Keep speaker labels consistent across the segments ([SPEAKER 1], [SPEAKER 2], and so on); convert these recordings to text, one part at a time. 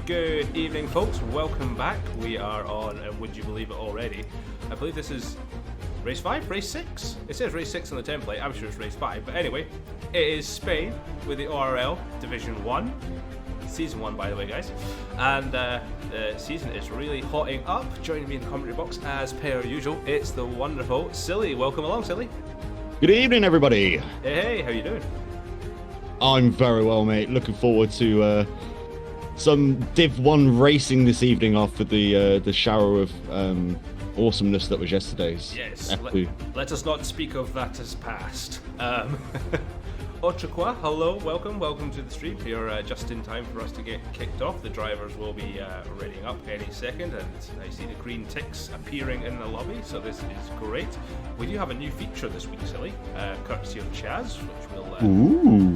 [SPEAKER 1] Good evening, folks. Welcome back. We are on, would you believe it already? I believe this is race 5, race 6? It says race 6 on the template. I'm sure it's race 5. But anyway, it is Spain with the ORL Division 1. Season 1, by the way, guys. And the season is really hotting up. Joining me in the commentary box, as per usual, it's the wonderful Silly. Welcome along, Silly.
[SPEAKER 2] Good evening, everybody.
[SPEAKER 1] Hey, how you doing?
[SPEAKER 2] I'm very well, mate. Looking forward to some Div 1 racing this evening after the shower of awesomeness that was yesterday's.
[SPEAKER 1] Yes, let us not speak of that as past. Autre hello, welcome to the stream. You're just in time for us to get kicked off. The drivers will be readying up any second, and I see the green ticks appearing in the lobby, so this is great. We do have a new feature this week, Silly, courtesy of Chaz, which we'll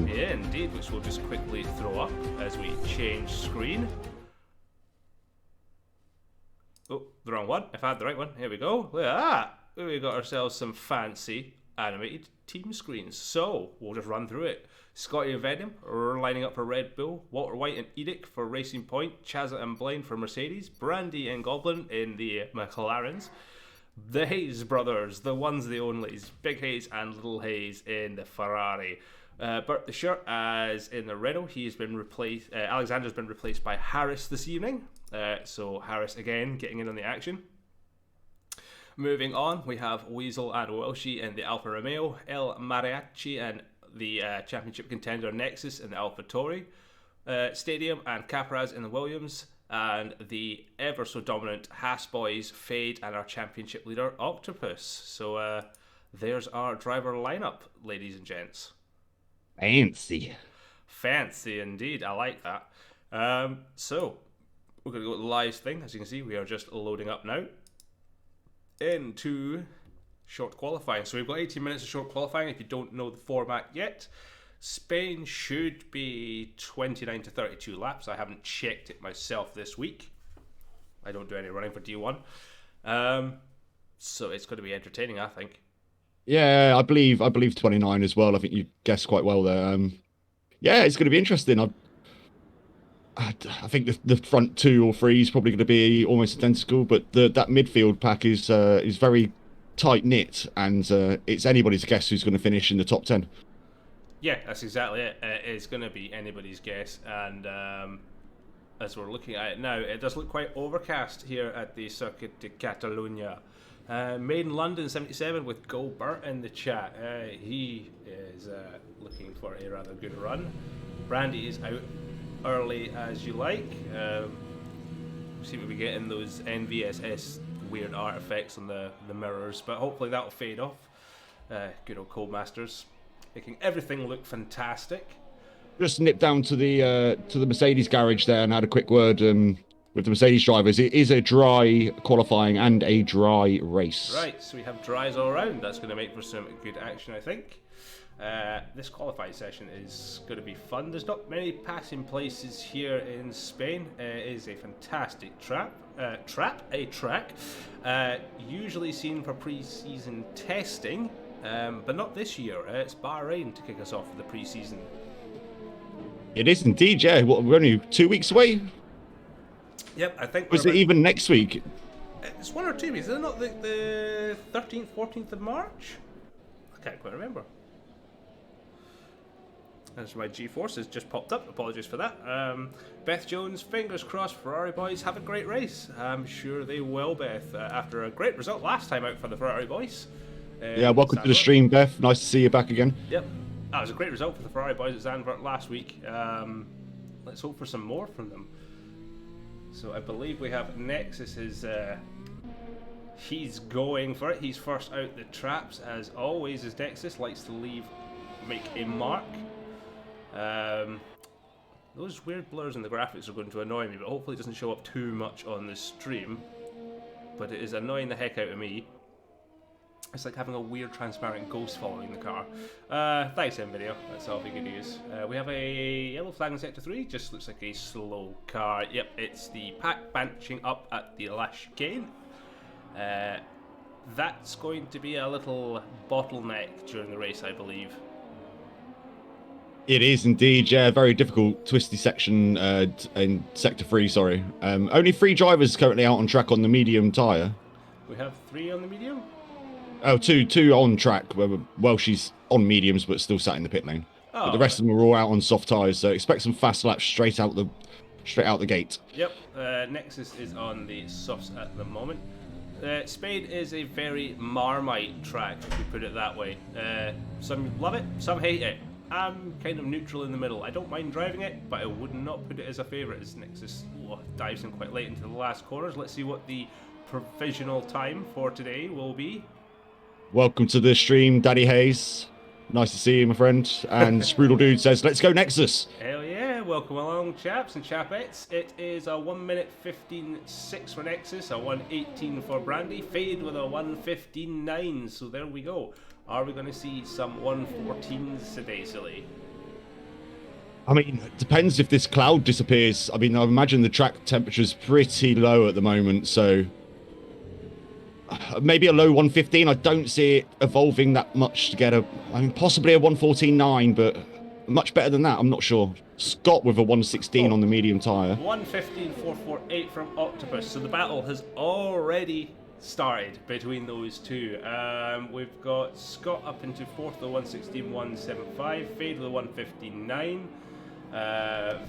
[SPEAKER 1] yeah, indeed, which we'll just quickly throw up as we change screen. Oh, the wrong one. If I had the right one, here we go. Look at that. We got ourselves some fancy animated team screens. So we'll just run through it. Scotty and Venom are lining up for Red Bull, Walter White and Edic for Racing Point, Chazza and Blaine for Mercedes, Brandy and Goblin in the McLarens, the Hayes brothers, the ones, the onlys, Big Hayes and Little Hayes in the Ferrari. Bert the Shirt as in the Renault. He's been replaced. Alexander's been replaced by Harris this evening. So Harris again getting in on the action. Moving on, we have Weasel and Welshie in the Alfa Romeo, El Mariachi and the championship contender Nexus in the Alfa Tauri, Stadium and Capraz in the Williams, and the ever so dominant Haas boys Fade and our championship leader Octopus. So there's our driver lineup, ladies and gents. Fancy indeed. I like that. So we're going to go to the live thing. As you can see, we are just loading up now into short qualifying. So we've got 18 minutes of short qualifying. If you don't know the format yet, Spain should be 29 to 32 laps. I haven't checked it myself this week. I don't do any running for D1. So it's going to be entertaining, I think.
[SPEAKER 2] Yeah, I believe 29 as well. I think you guessed quite well there. Yeah, it's going to be interesting. I think the front 2 or 3 is probably going to be almost identical, but that midfield pack is very tight knit, and it's anybody's guess who's going to finish in the top 10.
[SPEAKER 1] Yeah, that's exactly it. It's going to be anybody's guess, and as we're looking at it now, it does look quite overcast here at the Circuit de Catalunya. Made in London 77 with Go Burt in the chat. He is looking for a rather good run. Brandy is out early as you like. Seem to be getting those NVSS weird artifacts on the mirrors, but hopefully that'll fade off. Good old Codemasters making everything look fantastic.
[SPEAKER 2] Just nipped down to the Mercedes garage there and had a quick word with the Mercedes drivers. It is a dry qualifying and a dry race.
[SPEAKER 1] Right, so we have dries all around. That's going to make for some good action, I think. This qualifying session is going to be fun. There's not many passing places here in Spain. It is a fantastic track, usually seen for pre-season testing, but not this year. It's Bahrain to kick us off for the pre-season.
[SPEAKER 2] It is indeed, yeah. We're only 2 weeks away.
[SPEAKER 1] Yep, I think.
[SPEAKER 2] Was it even next week?
[SPEAKER 1] It's 1 or 2 weeks. Is it not the 13th, 14th of March? I can't quite remember. As my G-Force has just popped up. Apologies for that. Beth Jones, fingers crossed, Ferrari boys have a great race. I'm sure they will, Beth. After a great result last time out for the Ferrari boys.
[SPEAKER 2] Yeah, welcome to the stream, Beth. Nice to see you back again.
[SPEAKER 1] Yep. That was a great result for the Ferrari boys at Zandvoort last week. Let's hope for some more from them. So I believe we have Nexus he's going for it. He's first out the traps, as always, as Nexus likes to make a mark. Those weird blurs in the graphics are going to annoy me, but hopefully it doesn't show up too much on the stream. But it is annoying the heck out of me. It's like having a weird transparent ghost following the car. Thanks, NVIDIA. That's all we can use. We have a yellow flag in Sector 3. Just looks like a slow car. Yep, it's the pack bunching up at the La Chicane. That's going to be a little bottleneck during the race, I believe.
[SPEAKER 2] It is indeed, yeah, very difficult, twisty section in Sector 3, sorry. Only 3 drivers currently out on track on the medium tyre.
[SPEAKER 1] We have 3 on the medium?
[SPEAKER 2] Oh, two on track. Well, she's on mediums, but still sat in the pit lane. But the
[SPEAKER 1] Oh,
[SPEAKER 2] rest of them are all out on soft tyres, so expect some fast laps straight out the gate.
[SPEAKER 1] yep. Nexus is on the softs at the moment. Spade is a very Marmite track, if we put it that way. Some love it, some hate it. I'm kind of neutral in the middle. I don't mind driving it, but I would not put it as a favourite as Nexus dives in quite late into the last corners. Let's see what the provisional time for today will be.
[SPEAKER 2] Welcome to the stream, Daddy Hayes. Nice to see you, my friend. And Sprudel Dude says, let's go Nexus.
[SPEAKER 1] Hell yeah, welcome along chaps and chapettes. It is a 1 minute 15.6 for Nexus, a 1:18 for Brandy, Fade with a 1:15.9, so there we go. Are we going to see some 1:14s today, silly?
[SPEAKER 2] I mean, it depends if this cloud disappears. I mean, I imagine the track temperature's pretty low at the moment, so maybe a low 1:15. I don't see it evolving that much to get I mean, possibly a 1:14.9, but much better than that, I'm not sure. Scott with a 1:16 on the medium tyre.
[SPEAKER 1] 1:15.448 from Octopus, so the battle has already started between those two. We've got Scott up into 4th with a 1:16.175, Fade with a 1:15.9,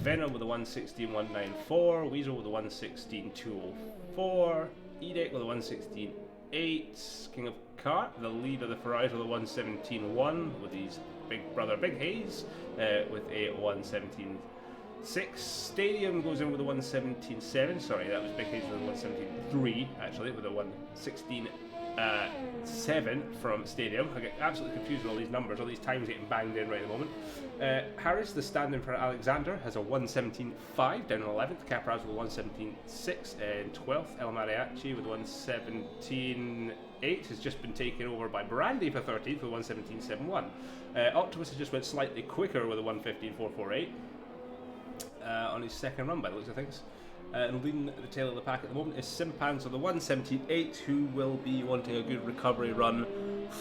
[SPEAKER 1] Venom with a 1:16.194, Weasel with a 1:16.204, Edict with a 1:16.8, King of Kart, the lead of the Ferraris with a 1:17.1, with his big brother Big Hayes with a 1:17.6. Stadium goes in with a 1:17.7. Sorry, that was Big Hayes with a 1:17.3 actually, with a 1:16.7 from Stadium. I get absolutely confused with all these numbers, all these times getting banged in right at the moment. Harris, the stand-in for Alexander, has a 1:17.5 down in 11th. Capraz with a 1:17.6 in 12th. El Mariachi with 1:17.8 has just been taken over by Brandy for 13th with 1:17.71. Octopus has just went slightly quicker with a 1:15.448 on his second run by the looks of things. And leading the tail of the pack at the moment is Simpans with a 1:17.8, who will be wanting a good recovery run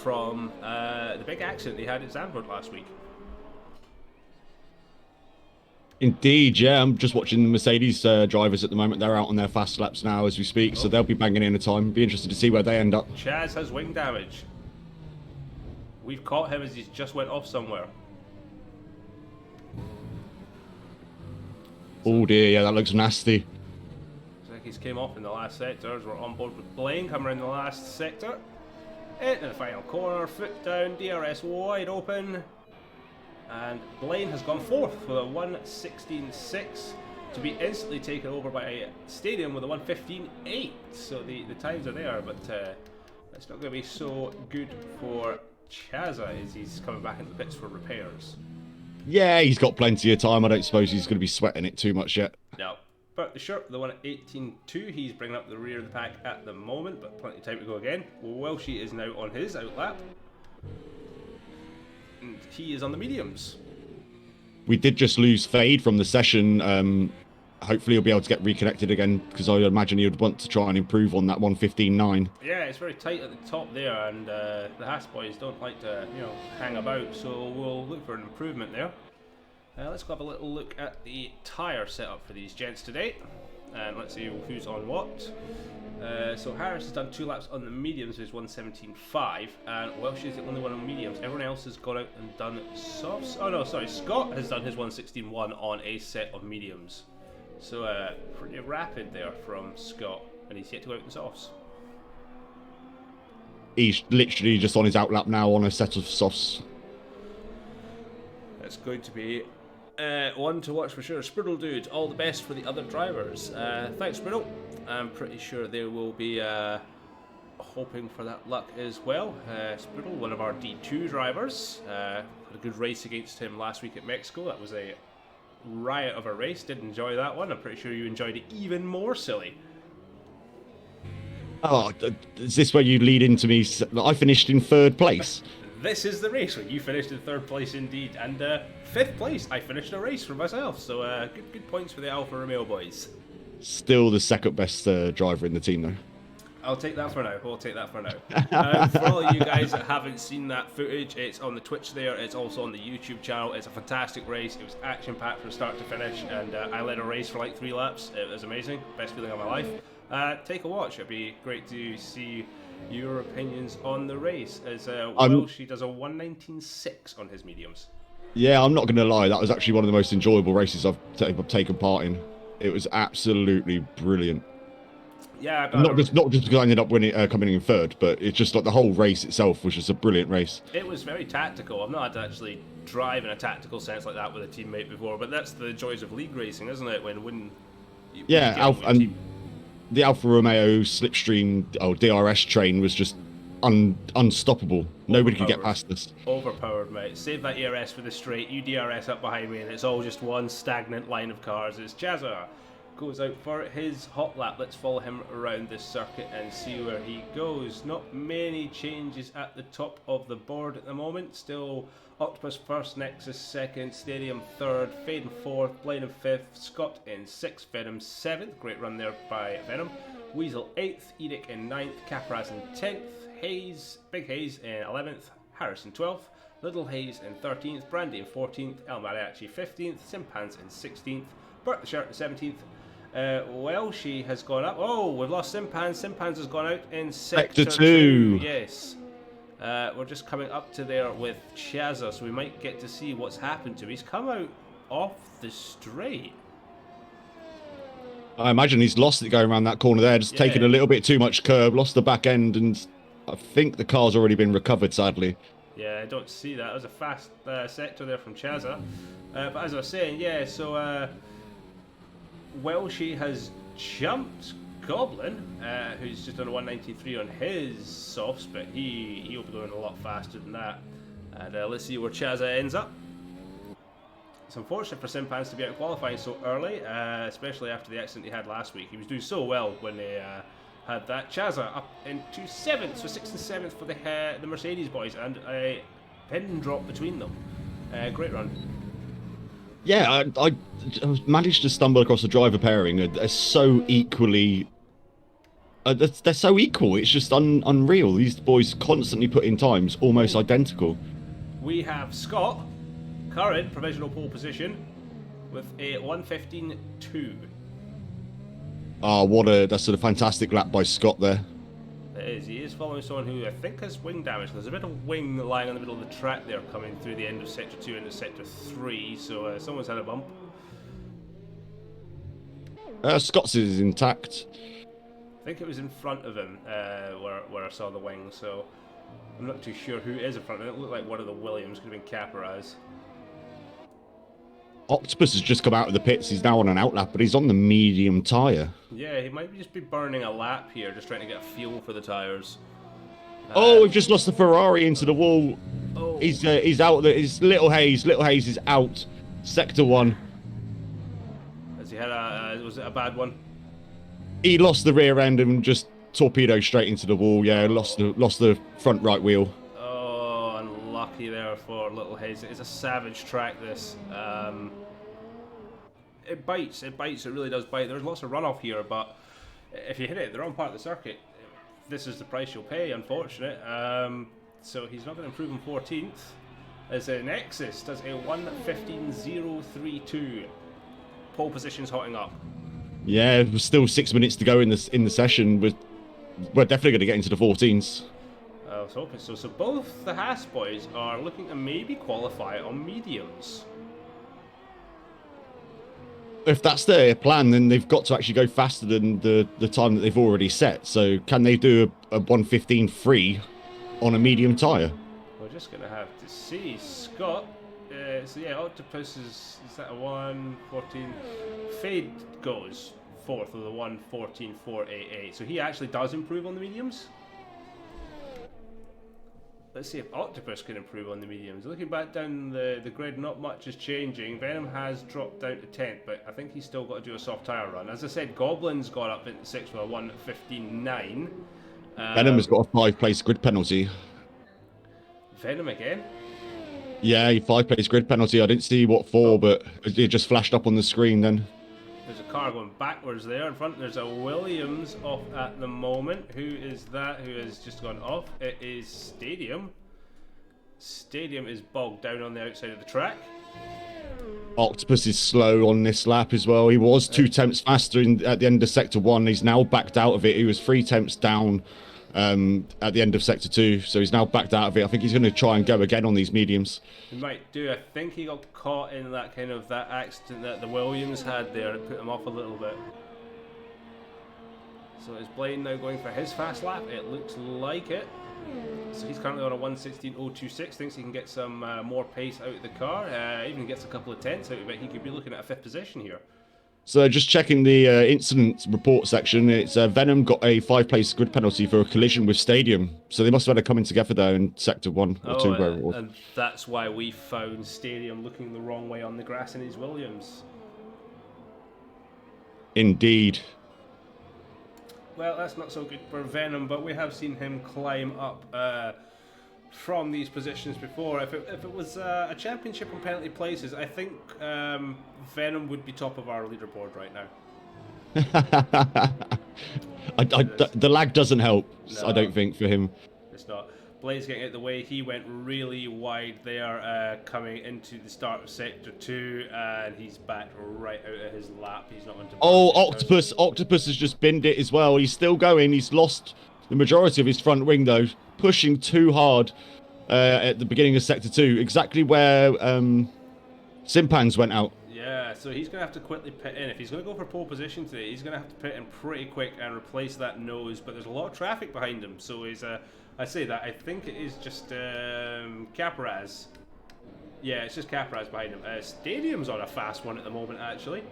[SPEAKER 1] from the big accident they had at Zandvoort last week.
[SPEAKER 2] Indeed, yeah. I'm just watching the Mercedes drivers at the moment. They're out on their fast laps now as we speak, so they'll be banging in a time. Be interested to see where they end up.
[SPEAKER 1] Chaz has wing damage. We've caught him as he's just went off somewhere.
[SPEAKER 2] Oh dear, yeah, that looks nasty.
[SPEAKER 1] Looks like he's came off in the last sector as we're on board with Blaine coming in the last sector. Into the final corner, foot down, DRS wide open. And Blaine has gone 4th with a 1:16.6 to be instantly taken over by Stadium with a 1:15.8. So the times are there, but it's not going to be so good for Chaza as he's coming back into the pits for repairs.
[SPEAKER 2] Yeah, he's got plenty of time. I don't suppose he's going to be sweating it too much yet.
[SPEAKER 1] No. But sure, the one at 18.2, he's bringing up the rear of the pack at the moment, but plenty of time to go again. Welshie is now on his outlap. And he is on the mediums.
[SPEAKER 2] We did just lose Fade from the session. Hopefully he'll be able to get reconnected again, because I imagine he would want to try and improve on that 1:15.9.
[SPEAKER 1] Yeah, it's very tight at the top there, and the Haas boys don't like to, hang about, so we'll look for an improvement there. Let's go have a little look at the tyre setup for these gents today, and let's see who's on what. So Harris has done 2 laps on the mediums, so he's 1:17.5, and Welsh is the only one on mediums. Everyone else has gone out and done softs. Oh no, sorry, Scott has done his 1:16.1 on a set of mediums. So pretty rapid there from Scott, and he's yet to go out in softs.
[SPEAKER 2] He's literally just on his outlap now on a set of softs.
[SPEAKER 1] It's going to be one to watch for sure. Sprudel Dude, all the best for the other drivers. Thanks, Sprudel. I'm pretty sure they will be hoping for that luck as well. Sprudel, one of our D2 drivers, had a good race against him last week at Mexico. That was a riot of a race. Did enjoy that one. I'm pretty sure you enjoyed it even more, silly.
[SPEAKER 2] Oh, is this where you lead into me? I finished in 3rd place.
[SPEAKER 1] This is the race where you finished in 3rd place indeed, and 5th place I finished a race for myself, so good points for the Alfa Romeo boys.
[SPEAKER 2] Still the second best driver in the team though.
[SPEAKER 1] I'll take that for now. We'll take that for now. For all of you guys that haven't seen that footage, it's on the Twitch there. It's also on the YouTube channel. It's a fantastic race. It was action-packed from start to finish, and I led a race for like 3 laps. It was amazing. Best feeling of my life. Take a watch. It'd be great to see your opinions on the race. As Welsh, does a 1:19.6 on his mediums.
[SPEAKER 2] Yeah, I'm not going to lie. That was actually one of the most enjoyable races I've taken part in. It was absolutely brilliant.
[SPEAKER 1] Yeah,
[SPEAKER 2] not just because I ended up winning, coming in third, but it's just like the whole race itself was just a brilliant race.
[SPEAKER 1] It was very tactical. I've not had to actually drive in a tactical sense like that with a teammate before, but that's the joys of league racing, isn't it? When
[SPEAKER 2] the Alfa Romeo Slipstream DRS train was just unstoppable. Nobody could get past us.
[SPEAKER 1] Overpowered, mate. Save that ERS for the straight. You DRS up behind me, and it's all just one stagnant line of cars. It's Chazza goes out for his hot lap. Let's follow him around this circuit and see where he goes. Not many changes at the top of the board at the moment. Still Octopus first, Nexus second, Stadium third, Fade in fourth, Blade in fifth, Scott in sixth, Venom seventh. Great run there by Venom. Weasel 8th, Edic in 9th, Capraz in 10th, Hayes, Big Hayes in 11th, Harris in 12th, Little Hayes in 13th, Brandy in 14th, El Mariachi 15th, Simpans in 16th, Bert the Shirt in 17th. Welshie has gone up. Oh, we've lost Simpans. Simpans has gone out in Sector 2. Yes. We're just coming up to there with Chazza, so we might get to see what's happened to him. He's come out off the straight.
[SPEAKER 2] I imagine he's lost it going around that corner there, just taking a little bit too much curb, lost the back end, and I think the car's already been recovered, sadly.
[SPEAKER 1] Yeah, I don't see that. It was a fast sector there from Chazza. But as I was saying, yeah, so Welshie has jumped Goblin, who's just on a 193 on his softs, but he'll be going a lot faster than that. And let's see where Chazza ends up. It's unfortunate for Simpans to be out qualifying so early, especially after the accident he had last week. He was doing so well when they had that. Chazza up into 7th, so 6th and 7th for the Mercedes boys, and a pin drop between them. Great run.
[SPEAKER 2] Yeah, I managed to stumble across a driver pairing. They're so equally... they're so equal, it's just unreal. These boys constantly put in times almost identical.
[SPEAKER 1] We have Scott, current provisional pole position, with a 1:15.2.
[SPEAKER 2] That's a fantastic lap by Scott there.
[SPEAKER 1] It is. He is following someone who I think has wing damage. There's a bit of wing lying in the middle of the track there, coming through the end of Sector 2 into Sector 3, so someone's had a bump.
[SPEAKER 2] Scott's is intact.
[SPEAKER 1] I think it was in front of him where I saw the wing, so I'm not too sure who is in front of him. It looked like one of the Williams, could have been Capraz.
[SPEAKER 2] Octopus has just come out of the pits. He's now on an outlap, but he's on the medium tyre.
[SPEAKER 1] Yeah, he might just be burning a lap here, just trying to get a feel for the tyres.
[SPEAKER 2] We've just lost the Ferrari into the wall. Oh. He's out. His Little Hayes is out. Sector 1.
[SPEAKER 1] Has he had was it a bad one?
[SPEAKER 2] He lost the rear end and just torpedoed straight into the wall. Yeah, lost the front right wheel.
[SPEAKER 1] Oh, unlucky there for Little Hayes. It's a savage track, this. It bites, it really does bite. There's lots of runoff here, but if you hit it the wrong part of the circuit, this is the price you'll pay, unfortunate. So he's not going to improve in 14th. As a Nexus does a 1:15.032. Pole position's hotting up.
[SPEAKER 2] Yeah, there's still 6 minutes to go in the session. We're definitely going to get into the 14s.
[SPEAKER 1] I was hoping so. So both the Haas boys are looking to maybe qualify on mediums.
[SPEAKER 2] If that's their plan, then they've got to actually go faster than the time that they've already set. So can they do a 1:15.3 on a medium tyre?
[SPEAKER 1] We're just going to have to see. Scott, so yeah, Octopus is that a 1:14? Fade goes 4th with a 1:14.488. So he actually does improve on the mediums. Let's see if Octopus can improve on the mediums. Looking back down the grid, not much is changing. Venom has dropped down to 10th, but I think he's still got to do a soft tyre run. As I said, Goblin's got up into 6th with a 1:15.9.
[SPEAKER 2] Venom has got a 5-place grid penalty.
[SPEAKER 1] Venom again?
[SPEAKER 2] Yeah, 5-place grid penalty. I didn't see what for, but it just flashed up on the screen then.
[SPEAKER 1] There's a car going backwards there in front. There's a Williams off at the moment. Who is that? Who has just gone off? It is Stadium. Stadium is bogged down on the outside of the track.
[SPEAKER 2] Octopus is slow on this lap as well. He was 2 tenths faster at the end of sector 1. He's now backed out of it. He was 3 tenths down at the end of sector 2, so he's now backed out of it. I think he's going to try and go again on these mediums.
[SPEAKER 1] He might do. I think he got caught in that accident that the Williams had there. It put him off a little bit. So is Blaine now going for his fast lap? It looks like it. So he's currently on a 1:16.026. Thinks he can get some more pace out of the car. Even gets a couple of tenths out of it. He could be looking at a 5th position here.
[SPEAKER 2] So just checking the incident report section, it's Venom got a 5-place grid penalty for a collision with Stadium. So they must have had a coming together there in sector 1 or 2, wherever it was.
[SPEAKER 1] And that's why we found Stadium looking the wrong way on the grass in his Williams.
[SPEAKER 2] Indeed.
[SPEAKER 1] Well, that's not so good for Venom, but we have seen him climb up from these positions before. If it was a championship on penalty places, I think Venom would be top of our leaderboard right now.
[SPEAKER 2] The lag doesn't help,
[SPEAKER 1] No,
[SPEAKER 2] I don't think, for him.
[SPEAKER 1] It's not. Blaze getting out the way. He went really wide there coming into the start of sector 2, and he's backed right out of his lap. He's not into.
[SPEAKER 2] Oh, Octopus has just binned it as well. He's still going. He's lost the majority of his front wing though, pushing too hard at the beginning of sector 2, exactly where Simpans went out.
[SPEAKER 1] Yeah, so he's going to have to quickly pit in. If he's going to go for pole position today, he's going to have to pit in pretty quick and replace that nose. But there's a lot of traffic behind him, so he's. I say that. I think it is just Caparaz. Yeah, it's just Caparaz behind him. Stadium's on a fast one at the moment, actually.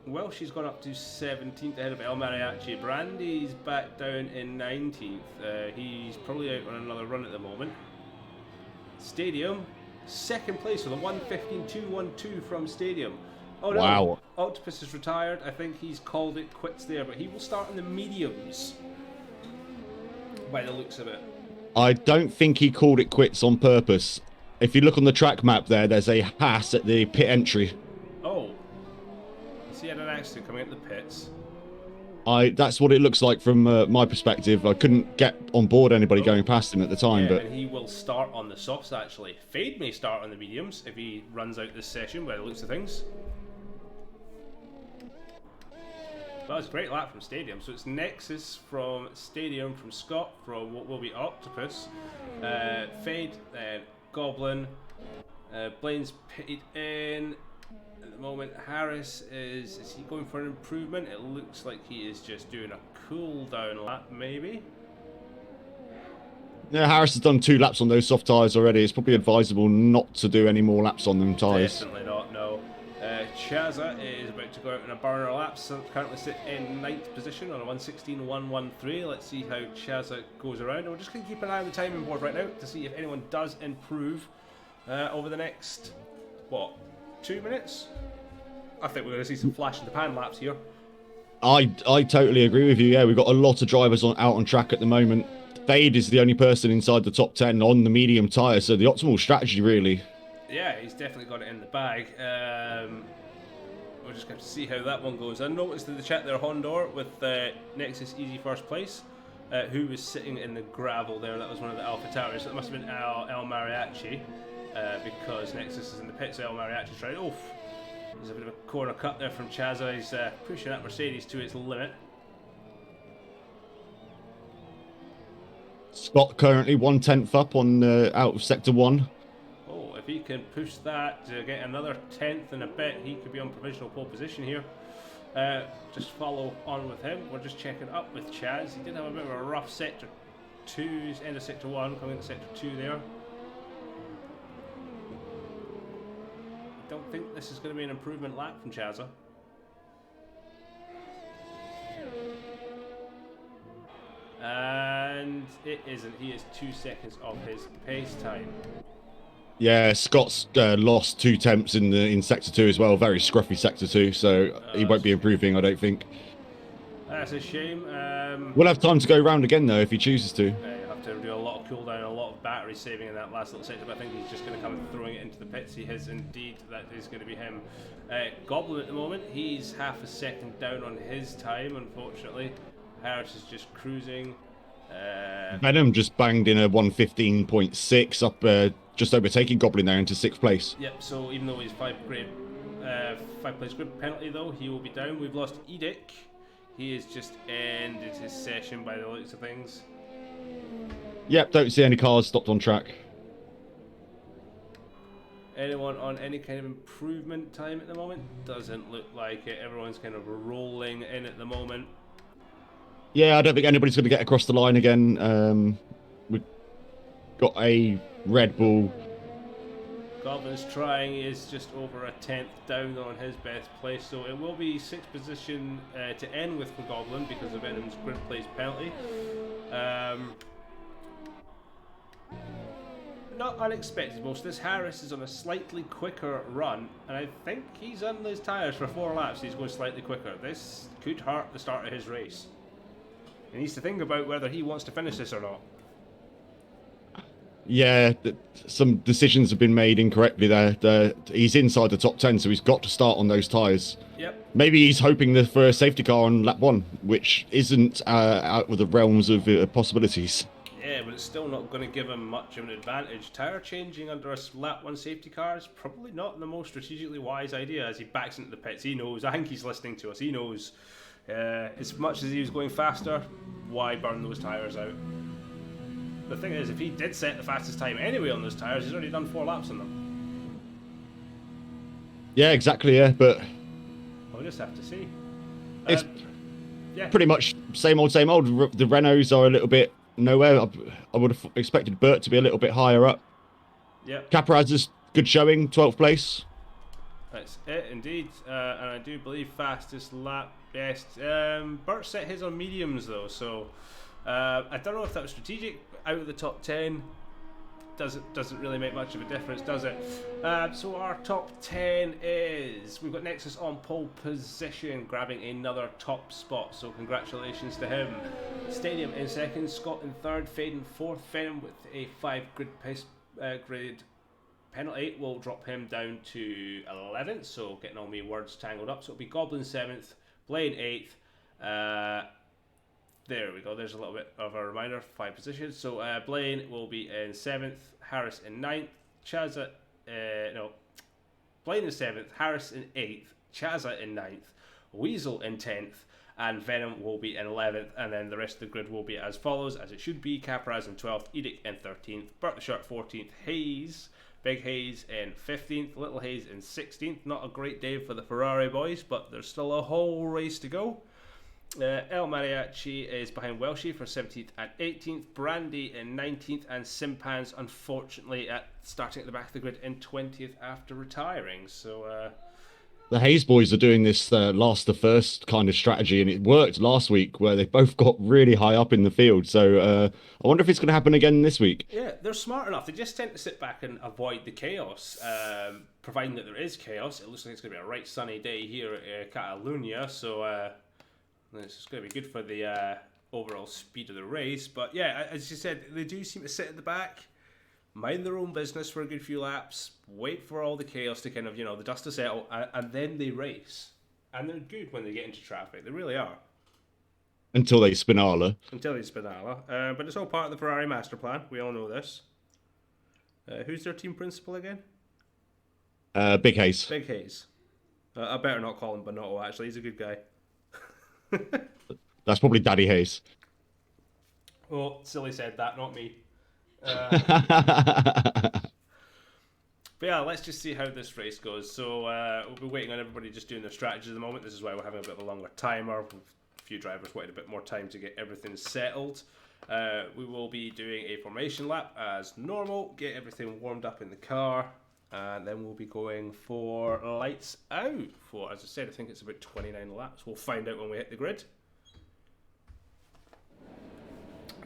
[SPEAKER 1] Well, she's gone up to 17th ahead of El Mariachi. Brandy's back down in 19th. He's probably out on another run at the moment. Stadium, 2nd place with a 1:15.212 from Stadium. Oh no,
[SPEAKER 2] wow.
[SPEAKER 1] Octopus is retired. I think he's called it quits there, but he will start in the mediums by the looks of it.
[SPEAKER 2] I don't think he called it quits on purpose. If you look on the track map there's a Haas at the pit entry.
[SPEAKER 1] Oh. He had an accident coming out the pits.
[SPEAKER 2] That's what it looks like from my perspective. I couldn't get on board anybody going past him at the time.
[SPEAKER 1] Yeah,
[SPEAKER 2] but
[SPEAKER 1] and he will start on the softs actually. Fade may start on the mediums if he runs out this session by the looks of things. That was a great lap from Stadium. So it's Nexus from Stadium, from Scott, from what will be Octopus, Fade, then Goblin, Blaine's pitted in. At the moment, Harris is he going for an improvement? It looks like he is just doing a cool down lap, maybe.
[SPEAKER 2] Yeah, Harris has done 2 laps on those soft tyres already. It's probably advisable not to do any more laps on them tyres.
[SPEAKER 1] Definitely not, no. Chaza is about to go out in a burner lap, so currently sit in 9th position on a 1:16.113. Let's see how Chaza goes around. And we're just going to keep an eye on the timing board right now to see if anyone does improve over the next, 2 minutes? I think we're going to see some flash in the pan laps here.
[SPEAKER 2] I totally agree with you. Yeah, we've got a lot of drivers out on track at the moment. Fade is the only person inside the top 10 on the medium tyre, so the optimal strategy, really.
[SPEAKER 1] Yeah, he's definitely got it in the bag. We're just going to see how that one goes. I noticed in the chat there, Hondor with Nexus easy first place, who was sitting in the gravel there. That was one of the Alpha Towers. That must have been El Mariachi, because Nexus is in the pits. El Mariachi's trying. Oof. There's a bit of a corner cut there from Chaza. He's pushing that Mercedes to its limit.
[SPEAKER 2] Scott currently 1/10 up on out of sector 1.
[SPEAKER 1] Oh, if he can push that to get another 10th and a bit, he could be on provisional pole position here. Just follow on with him. We're just checking up with Chaz. He did have a bit of a rough sector 2, end of sector 1, coming into sector 2 there. I don't think this is going to be an improvement lap from Chaza. And it isn't. He is 2 seconds off his pace time.
[SPEAKER 2] Yeah, Scott's lost 2 temps in sector 2 as well. Very scruffy sector 2, so he won't be improving, I don't think.
[SPEAKER 1] That's a shame.
[SPEAKER 2] We'll have time to go round again though if he chooses to.
[SPEAKER 1] You have to do a lot of cooldown, a lot of battery saving in that last little sector, but I think he's just going to come throwing it into the pits. He has indeed. That is going to be him. Goblin at the moment, he's half a second down on his time, unfortunately. Harris is just cruising.
[SPEAKER 2] Venom just banged in a 115.6 up, just overtaking Goblin there into 6th place.
[SPEAKER 1] Yep, so even though he's 5 place grid penalty though, he will be down. We've lost Edic. He has just ended his session by the looks of things.
[SPEAKER 2] Yep, don't see any cars stopped on track.
[SPEAKER 1] Anyone on any kind of improvement time at the moment? Doesn't look like it. Everyone's kind of rolling in at the moment.
[SPEAKER 2] Yeah, I don't think anybody's going to get across the line again. We've got a Red Bull.
[SPEAKER 1] Goblin's trying. He is just over a 10th down on his best place, so it will be 6th position to end with for Goblin because of Venom's grid place penalty. Not unexpected. Most of this Harris is on a slightly quicker run, and I think he's on his tyres for 4 laps. He's going slightly quicker. This could hurt the start of his race. He needs to think about whether he wants to finish this or not.
[SPEAKER 2] Yeah, some decisions have been made incorrectly there. He's inside the top 10, so he's got to start on those tyres.
[SPEAKER 1] Yep.
[SPEAKER 2] Maybe he's hoping for a safety car on lap 1, which isn't out of the realms of possibilities.
[SPEAKER 1] Yeah, but it's still not going to give him much of an advantage. Tyre changing under a lap 1 safety car is probably not the most strategically wise idea as he backs into the pits. He knows, I think he's listening to us, he knows as much as he was going faster, why burn those tyres out? The thing is, if he did set the fastest time anyway on those tyres, he's already done 4 laps on them.
[SPEAKER 2] Yeah, exactly, yeah, but
[SPEAKER 1] We'll just have to see.
[SPEAKER 2] It's
[SPEAKER 1] yeah.
[SPEAKER 2] pretty much same old, same old. The Renaults are a little bit nowhere. I would have expected Burt to be a little bit higher up.
[SPEAKER 1] Yep.
[SPEAKER 2] Caparaz's good showing, 12th place.
[SPEAKER 1] That's it, indeed. And I do believe fastest lap best. Burt set his on mediums, though, so I don't know if that was strategic. Out of the top 10, doesn't really make much of a difference, does it? So our top 10 is, we've got Nexus on pole position, grabbing another top spot, so congratulations to him. Stadium in second, Scott in third, Faden fourth. Venom with a 5 grid penalty will drop him down to 11th, so getting all my words tangled up. So it'll be Goblin 7th, Blaine 8th. There we go, there's a little bit of a reminder, 5 positions. So Blaine will be in 7th, Harris in 9th, Blaine in 7th, Harris in 8th, Chaza in 9th, Weasel in 10th, and Venom will be in 11th, and then the rest of the grid will be as follows, as it should be. Caparaz in 12th, Edic in 13th, Burt the Shirt 14th, Hayes, Big Hayes in 15th, Little Hayes in 16th. Not a great day for the Ferrari boys, but there's still a whole race to go. El Mariachi is behind Welshie for 17th and 18th, Brandy in 19th, and Simpans unfortunately starting at the back of the grid in 20th after retiring. So
[SPEAKER 2] the Hayes boys are doing this last to first kind of strategy, and it worked last week where they both got really high up in the field. So I wonder if it's going to happen again this week.
[SPEAKER 1] Yeah, they're smart enough. They just tend to sit back and avoid the chaos. Providing that there is chaos, it looks like it's going to be a right sunny day here at Catalunya. So it's going to be good for the overall speed of the race. But yeah, as you said, they do seem to sit at the back, mind their own business for a good few laps, wait for all the chaos to kind of, the dust to settle, and then they race. And they're good when they get into traffic. They really are.
[SPEAKER 2] Until they spinala.
[SPEAKER 1] But it's all part of the Ferrari master plan. We all know this. Who's their team principal again?
[SPEAKER 2] Big Hayes.
[SPEAKER 1] Big Hayes. I better not call him Bonotto, actually. He's a good guy.
[SPEAKER 2] That's probably Daddy Hayes.
[SPEAKER 1] Oh, silly said that, not me. But yeah, let's just see how this race goes. So we'll be waiting on everybody just doing their strategies at the moment. This is why we're having a bit of a longer timer. A few drivers wanted a bit more time to get everything settled. We will be doing a formation lap as normal, get everything warmed up in the car, and then we'll be going for lights out for, as I said, I think it's about 29 laps. We'll find out when we hit the grid.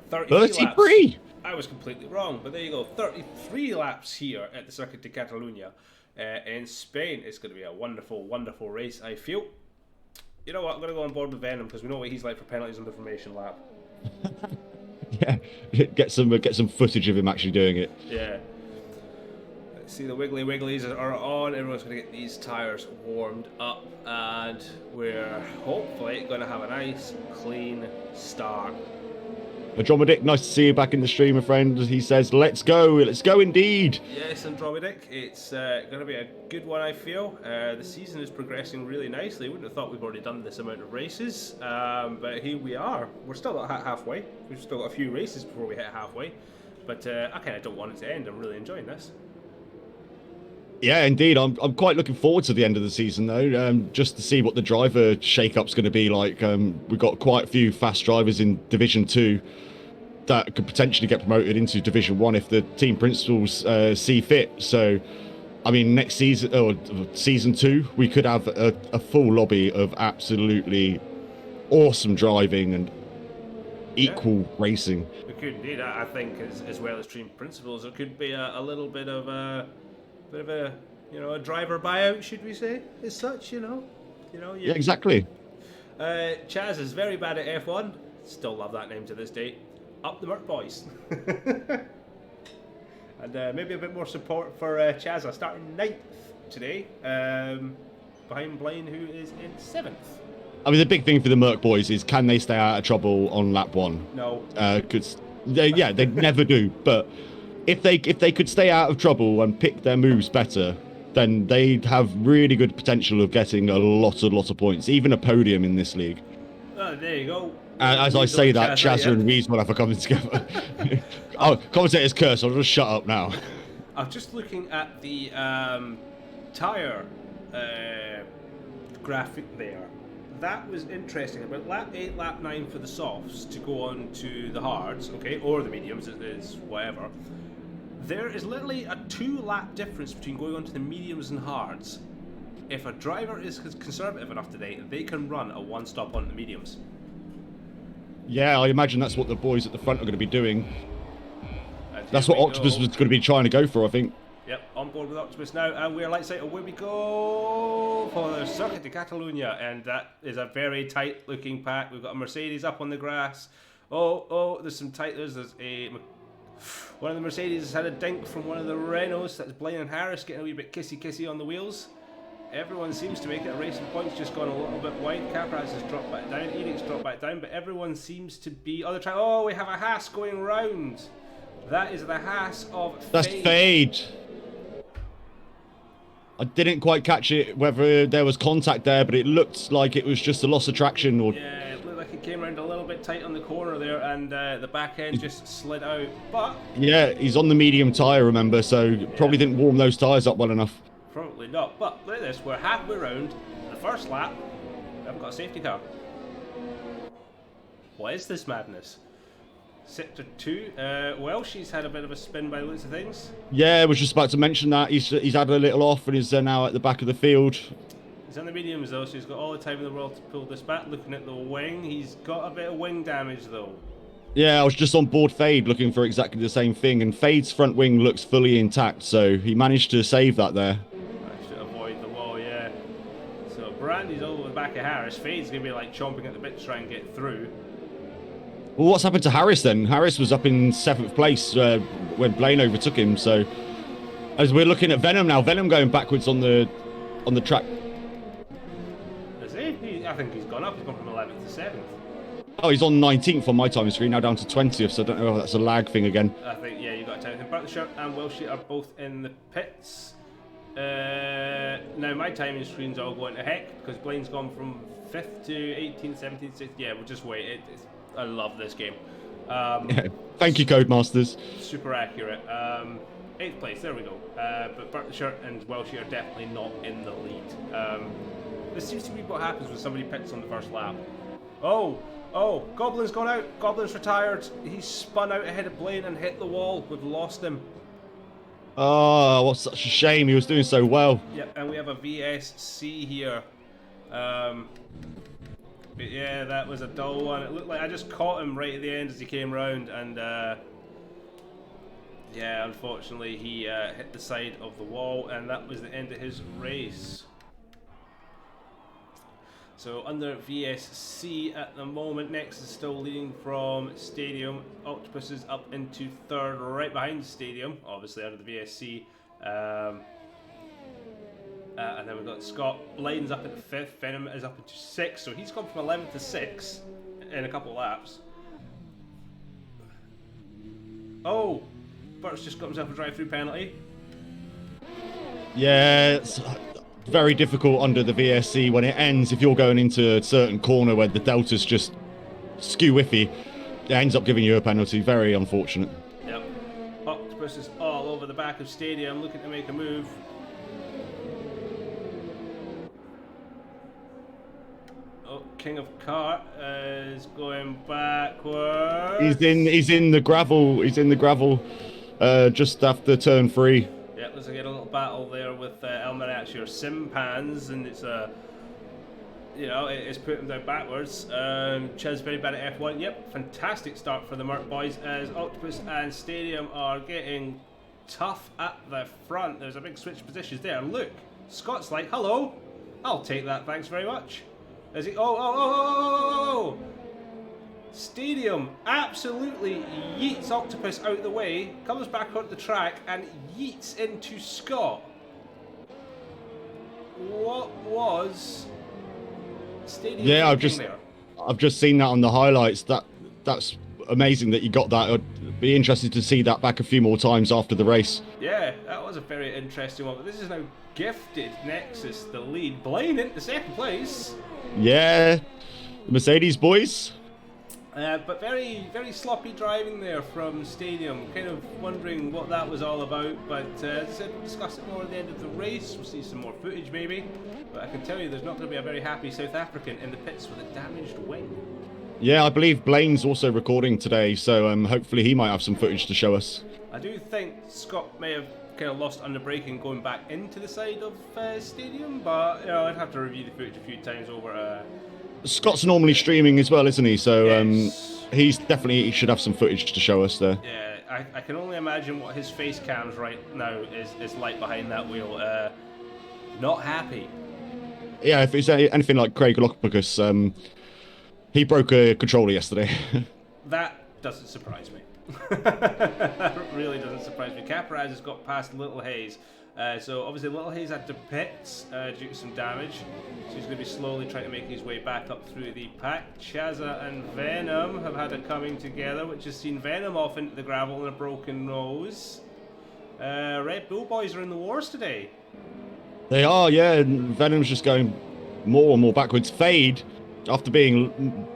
[SPEAKER 1] 33 laps. I was completely wrong, but there you go. 33 laps here at the Circuit de Catalunya in Spain. It's going to be a wonderful, wonderful race, I feel. You know what? I'm going to go on board with Venom because we know what he's like for penalties on the formation lap.
[SPEAKER 2] Yeah, get some footage of him actually doing it.
[SPEAKER 1] Yeah. Let's see, the Wiggly Wigglies are on. Everyone's going to get these tyres warmed up, and we're hopefully going to have a nice, clean start.
[SPEAKER 2] Andromedic, nice to see you back in the stream, my friend. He says, let's go indeed.
[SPEAKER 1] Yes, Andromedic, it's going to be a good one, I feel. The season is progressing really nicely. Wouldn't have thought we've already done this amount of races, but here we are. We're still not halfway. We've still got a few races before we hit halfway, but I kind of don't want it to end. I'm really enjoying this.
[SPEAKER 2] Yeah, indeed. I'm quite looking forward to the end of the season, though, just to see what the driver shake-up's going to be like. We've got quite a few fast drivers in Division 2 that could potentially get promoted into Division 1 if the team principals see fit. So, I mean, next season, or Season 2, we could have a full lobby of absolutely awesome driving and equal racing.
[SPEAKER 1] We could indeed. I think, as well as team principals, it could be a little bit of a a driver buyout, should we say, as such,
[SPEAKER 2] Yeah, exactly.
[SPEAKER 1] Chaz is very bad at F1. Still love that name to this day. Up the Merc Boys. And maybe a bit more support for Chazza starting 9th today, behind Blaine, who is in 7th.
[SPEAKER 2] I mean, the big thing for the Merc boys is, can they stay out of trouble on lap 1?
[SPEAKER 1] No.
[SPEAKER 2] Because they never do. But if they could stay out of trouble and pick their moves better, then they'd have really good potential of getting a lot of points, even a podium in this league.
[SPEAKER 1] Oh, there you go.
[SPEAKER 2] As I say that, Chazza and Reese will have a coming together. Oh, commentator's curse, I'll just shut up now.
[SPEAKER 1] I'm just looking at the tyre graphic there. That was interesting. About lap 8, lap 9 for the softs to go on to the hards, okay, or the mediums, it is whatever. There is literally a 2-lap difference between going on to the mediums and hards. If a driver is conservative enough today, they can run a one-stop on the mediums.
[SPEAKER 2] Yeah, I imagine that's what the boys at the front are going to be doing. That's what Octopus was going to be trying to go for, I think.
[SPEAKER 1] Yep, on board with Octopus now, and we're lights out. Away we go for the Circuit de Catalunya, and that is a very tight-looking pack. We've got a Mercedes up on the grass. Oh, there's some tight. There's a one of the Mercedes has had a dink from one of the Renaults. That's Blaine and Harris getting a wee bit kissy on the wheels. Everyone seems to make it. Racing Point's just gone a little bit wide. Capraz has dropped back down. Edic's dropped back down, but everyone seems to be. Oh, they're trying. Oh, we have a Haas going round. That is the Haas of Fade.
[SPEAKER 2] That's Fade. I didn't quite catch it, whether there was contact there, but it looked like it was just a loss of traction. Or...
[SPEAKER 1] Yeah, it looked like it came around a little bit tight on the corner there, and the back end just slid out. But
[SPEAKER 2] yeah, he's on the medium tyre, remember, so probably didn't warm those tyres up well enough.
[SPEAKER 1] Probably not. But look at this, we're halfway round the first lap. We haven't got a safety car. What is this madness? Sector 2, well, she's had a bit of a spin by the looks of things.
[SPEAKER 2] Yeah, I was just about to mention that. He's had a little off and is now at the back of the field.
[SPEAKER 1] He's on the mediums though, so he's got all the time in the world to pull this back. Looking at the wing, he's got a bit of wing damage though.
[SPEAKER 2] Yeah, I was just on board Fade looking for exactly the same thing, and Fade's front wing looks fully intact, so he managed to save that there.
[SPEAKER 1] Managed to avoid the wall, yeah. So Brandy's all over the back of Harris. Fade's going to be like chomping at the bit to try and get through.
[SPEAKER 2] Well, what's happened to Harris then? Harris was up in 7th place when Blaine overtook him. So, as we're looking at Venom now, Venom going backwards on the track.
[SPEAKER 1] Is he? I think he's gone up. He's gone from 11th to 7th.
[SPEAKER 2] Oh, he's on 19th on my time screen, now down to 20th. So I don't know if that's a lag thing again.
[SPEAKER 1] I think you got to tell him. Shirt and Wilshire are both in the pits. Now my timing screen's all going to heck because Blaine's gone from 5th to 18th, 17th, 16th. Yeah, we'll just wait. I love this game.
[SPEAKER 2] Yeah. Thank you, Codemasters.
[SPEAKER 1] Super accurate. 8th place, there we go. But Berkshire and Welshire are definitely not in the lead. This seems to be what happens when somebody pits on the first lap. Oh, Goblin's gone out. Goblin's retired. He's spun out ahead of Blaine and hit the wall. We've lost him.
[SPEAKER 2] Oh, what such a shame. He was doing so well.
[SPEAKER 1] Yep, and we have a VSC here. But yeah, that was a dull one. It looked like I just caught him right at the end as he came round, and yeah, unfortunately he hit the side of the wall, and that was the end of his race. So under VSC at the moment, Nexus is still leading from Stadium. Octopus is up into third, right behind Stadium, obviously under the VSC. And then we've got Scott. Blaine's up into fifth. Venom is up into sixth. So he's gone from 11th to 6th in a couple of laps. Oh, Bert's just got himself a drive-through penalty.
[SPEAKER 2] Yeah, it's very difficult under the VSC when it ends. If you're going into a certain corner where the delta's just skew whiffy, it ends up giving you a penalty. Very unfortunate.
[SPEAKER 1] Yep. Octopus is all over the back of Stadium, looking to make a move. Oh, King of Kart is going backwards.
[SPEAKER 2] He's in the gravel. He's in the gravel just after turn 3.
[SPEAKER 1] Yeah, looks like a little battle there with Elmanacci or Simpans, and it's it's put him down backwards. Chaz very bad at F1. Yep, fantastic start for the Merc boys as Octopus and Stadium are getting tough at the front. There's a big switch of positions there. Look, Scott's like, hello, I'll take that, thanks very much. As he, oh. Stadium absolutely yeets Octopus out the way, comes back onto the track and yeets into Scott. What was Stadium?
[SPEAKER 2] Yeah, I've just seen that on the highlights. That's amazing that you got that. I'd be interested to see that back a few more times after the race.
[SPEAKER 1] Yeah, that was a very interesting one. But this is now gifted Nexus the lead. Blaine into second place.
[SPEAKER 2] Yeah, the Mercedes boys.
[SPEAKER 1] But very, very sloppy driving there from Stadium. Kind of wondering what that was all about. But as I said, we'll discuss it more at the end of the race. We'll see some more footage maybe. But I can tell you there's not going to be a very happy South African in the pits with a damaged wing.
[SPEAKER 2] Yeah, I believe Blaine's also recording today, so hopefully he might have some footage to show us.
[SPEAKER 1] I do think Scott may have kind of lost under braking going back into the side of Stadium, but I'd have to review the footage a few times over.
[SPEAKER 2] Scott's normally streaming as well, isn't he? So
[SPEAKER 1] Yes.
[SPEAKER 2] He should have some footage to show us there.
[SPEAKER 1] Yeah, I can only imagine what his face cams right now is like behind that wheel. Not happy.
[SPEAKER 2] Yeah, if it's anything like Craig Lockbocus, he broke a controller yesterday.
[SPEAKER 1] That doesn't surprise me. That really doesn't surprise me. Caparaz has got past Little Hayes. So obviously Little Hayes had to pits due to some damage. So he's going to be slowly trying to make his way back up through the pack. Chazza and Venom have had a coming together, which has seen Venom off into the gravel and a broken nose. Red Bull boys are in the wars today.
[SPEAKER 2] They are, yeah. And Venom's just going more and more backwards. Fade, after being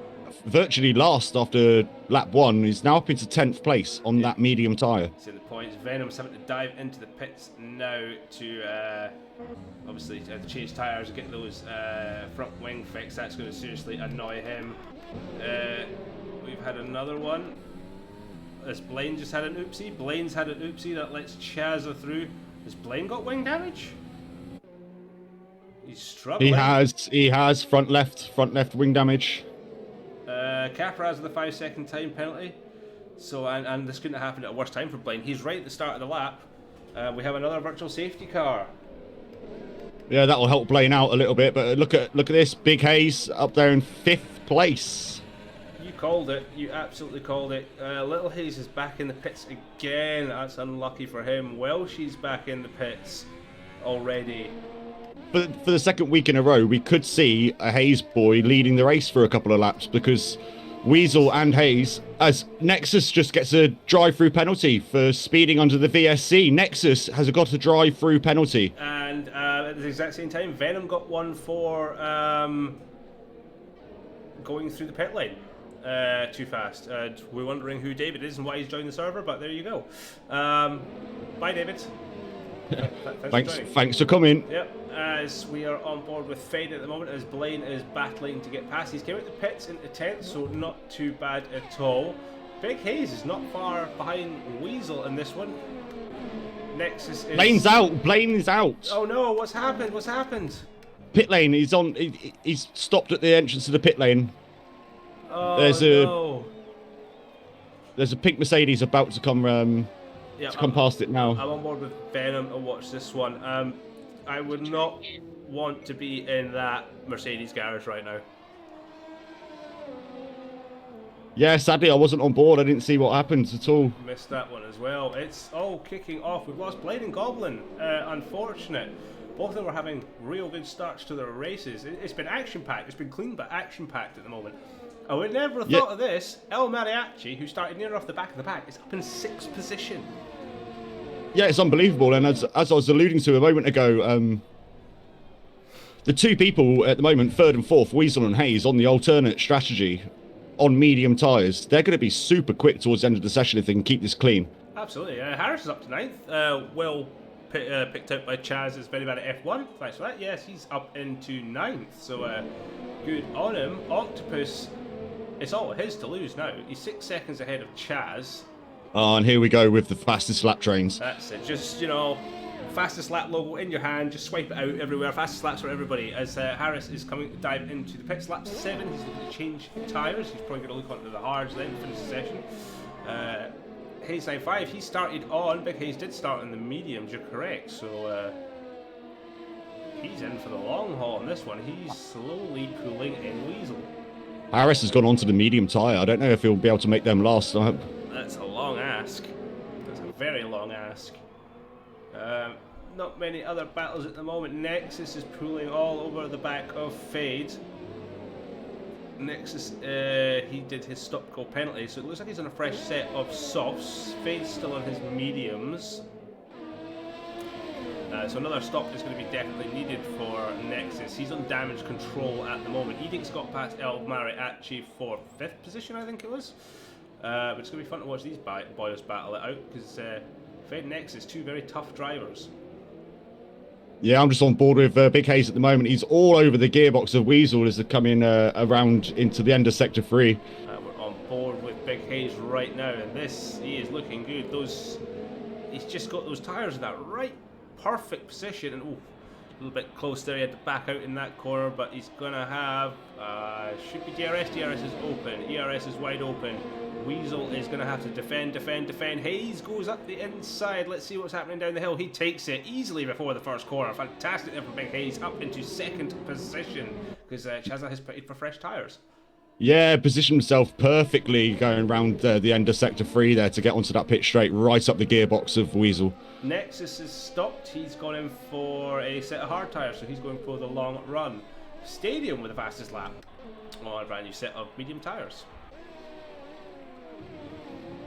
[SPEAKER 2] virtually last after lap 1, is now up into 10th place on that medium tyre.
[SPEAKER 1] See the points. Venom's having to dive into the pits now to obviously change tyres and get those front wing fixed. That's going to seriously annoy him. We've had another one. As Blaine just had an oopsie. Blaine's had an oopsie that lets Chazza through. Has Blaine got wing damage? He's struggling.
[SPEAKER 2] He has front left wing damage.
[SPEAKER 1] Caparaz with a 5-second time penalty. So and this couldn't have happened at a worse time for Blaine. He's right at the start of the lap. We have another virtual safety car.
[SPEAKER 2] Yeah, that will help Blaine out a little bit. But look at this, Big Hayes up there in 5th place.
[SPEAKER 1] You called it. You absolutely called it. Little Hayes is back in the pits again. That's unlucky for him. Welshie's back in the pits already.
[SPEAKER 2] But for the second week in a row, we could see a Hayes boy leading the race for a couple of laps because Weasel and Hayes, as Nexus just gets a drive-through penalty for speeding under the VSC. Nexus has got a drive-through penalty.
[SPEAKER 1] And at the exact same time, Venom got one for going through the pit lane too fast. We're wondering who David is and why he's joined the server, but there you go. Bye, David.
[SPEAKER 2] Thanks for coming.
[SPEAKER 1] Yep, as we are on board with Fade at the moment, as Blaine is battling to get past. He's came out the pits into 10th, so not too bad at all. Big Hayes is not far behind Weasel in this one. Nexus is...
[SPEAKER 2] Blaine is out.
[SPEAKER 1] Oh no, what's happened?
[SPEAKER 2] Pit lane, he's stopped at the entrance to the pit lane.
[SPEAKER 1] Oh,
[SPEAKER 2] There's a pink Mercedes about to come past it now.
[SPEAKER 1] I'm on board with Venom to watch this one. I would not want to be in that Mercedes garage right now.
[SPEAKER 2] Yeah, sadly, I wasn't on board. I didn't see what happened at all.
[SPEAKER 1] Missed that one as well. It's all kicking off. We've lost Blade and Goblin. Unfortunate. Both of them were having real good starts to their races. It's been action-packed. It's been clean but action-packed at the moment. I would never have thought of this. El Mariachi, who started near off the back of the pack, is up in 6th position.
[SPEAKER 2] Yeah, it's unbelievable. And as I was alluding to a moment ago, the two people at the moment, 3rd and 4th, Weasel and Hayes, on the alternate strategy on medium tyres, they're going to be super quick towards the end of the session if they can keep this clean.
[SPEAKER 1] Absolutely. Harris is up to 9th. Well picked out by Chaz is very bad at F1. Thanks for that. Yes, he's up into 9th. So good on him. Octopus, it's all his to lose now. He's 6 seconds ahead of Chaz.
[SPEAKER 2] Oh, and here we go with the fastest lap trains.
[SPEAKER 1] That's it. Just, you know, fastest lap logo in your hand. Just swipe it out everywhere. Fastest laps for everybody. As Harris is coming to dive into the pits. Lap 7, he's looking to change tyres. He's probably going to look onto the hards then, finish the session. Hayes 95, he started on. Big Hayes did start on the mediums, you're correct. So he's in for the long haul on this one. He's slowly pulling in Weasel.
[SPEAKER 2] Harris has gone on to the medium tyre. I don't know if he'll be able to make them last.
[SPEAKER 1] That's a long ask. That's a very long ask. Not many other battles at the moment. Nexus is pulling all over the back of Fade. Nexus, he did his stop-go penalty, so it looks like he's on a fresh set of softs. Fade's still on his mediums. So another stop is going to be definitely needed for Nexus. He's on damage control at the moment. Edict's got past El Mariachi for 5th position, I think it was. But it's going to be fun to watch these boys battle it out, because Fade and Nexus, two very tough drivers.
[SPEAKER 2] Yeah, I'm just on board with Big Hayes at the moment. He's all over the gearbox of Weasel as they come in around into the end of Sector 3.
[SPEAKER 1] We're on board with Big Hayes right now, and he is looking good. He's just got those tyres in that right perfect position, and a little bit close there. He had to back out in that corner, but he's going to have, should be DRS. DRS is open. ERS is wide open. Weasel is going to have to defend. Hayes goes up the inside. Let's see what's happening down the hill. He takes it easily before the first corner. Fantastic there from Big Hayes, up into 2nd position, because Chazza has pitted for fresh tyres.
[SPEAKER 2] Yeah, positioned himself perfectly going around the end of Sector 3 there to get onto that pit straight, right up the gearbox of Weasel.
[SPEAKER 1] Nexus is stopped. He's gone in for a set of hard tyres, so he's going for the long run. Stadium with the fastest lap on a brand new set of medium tyres.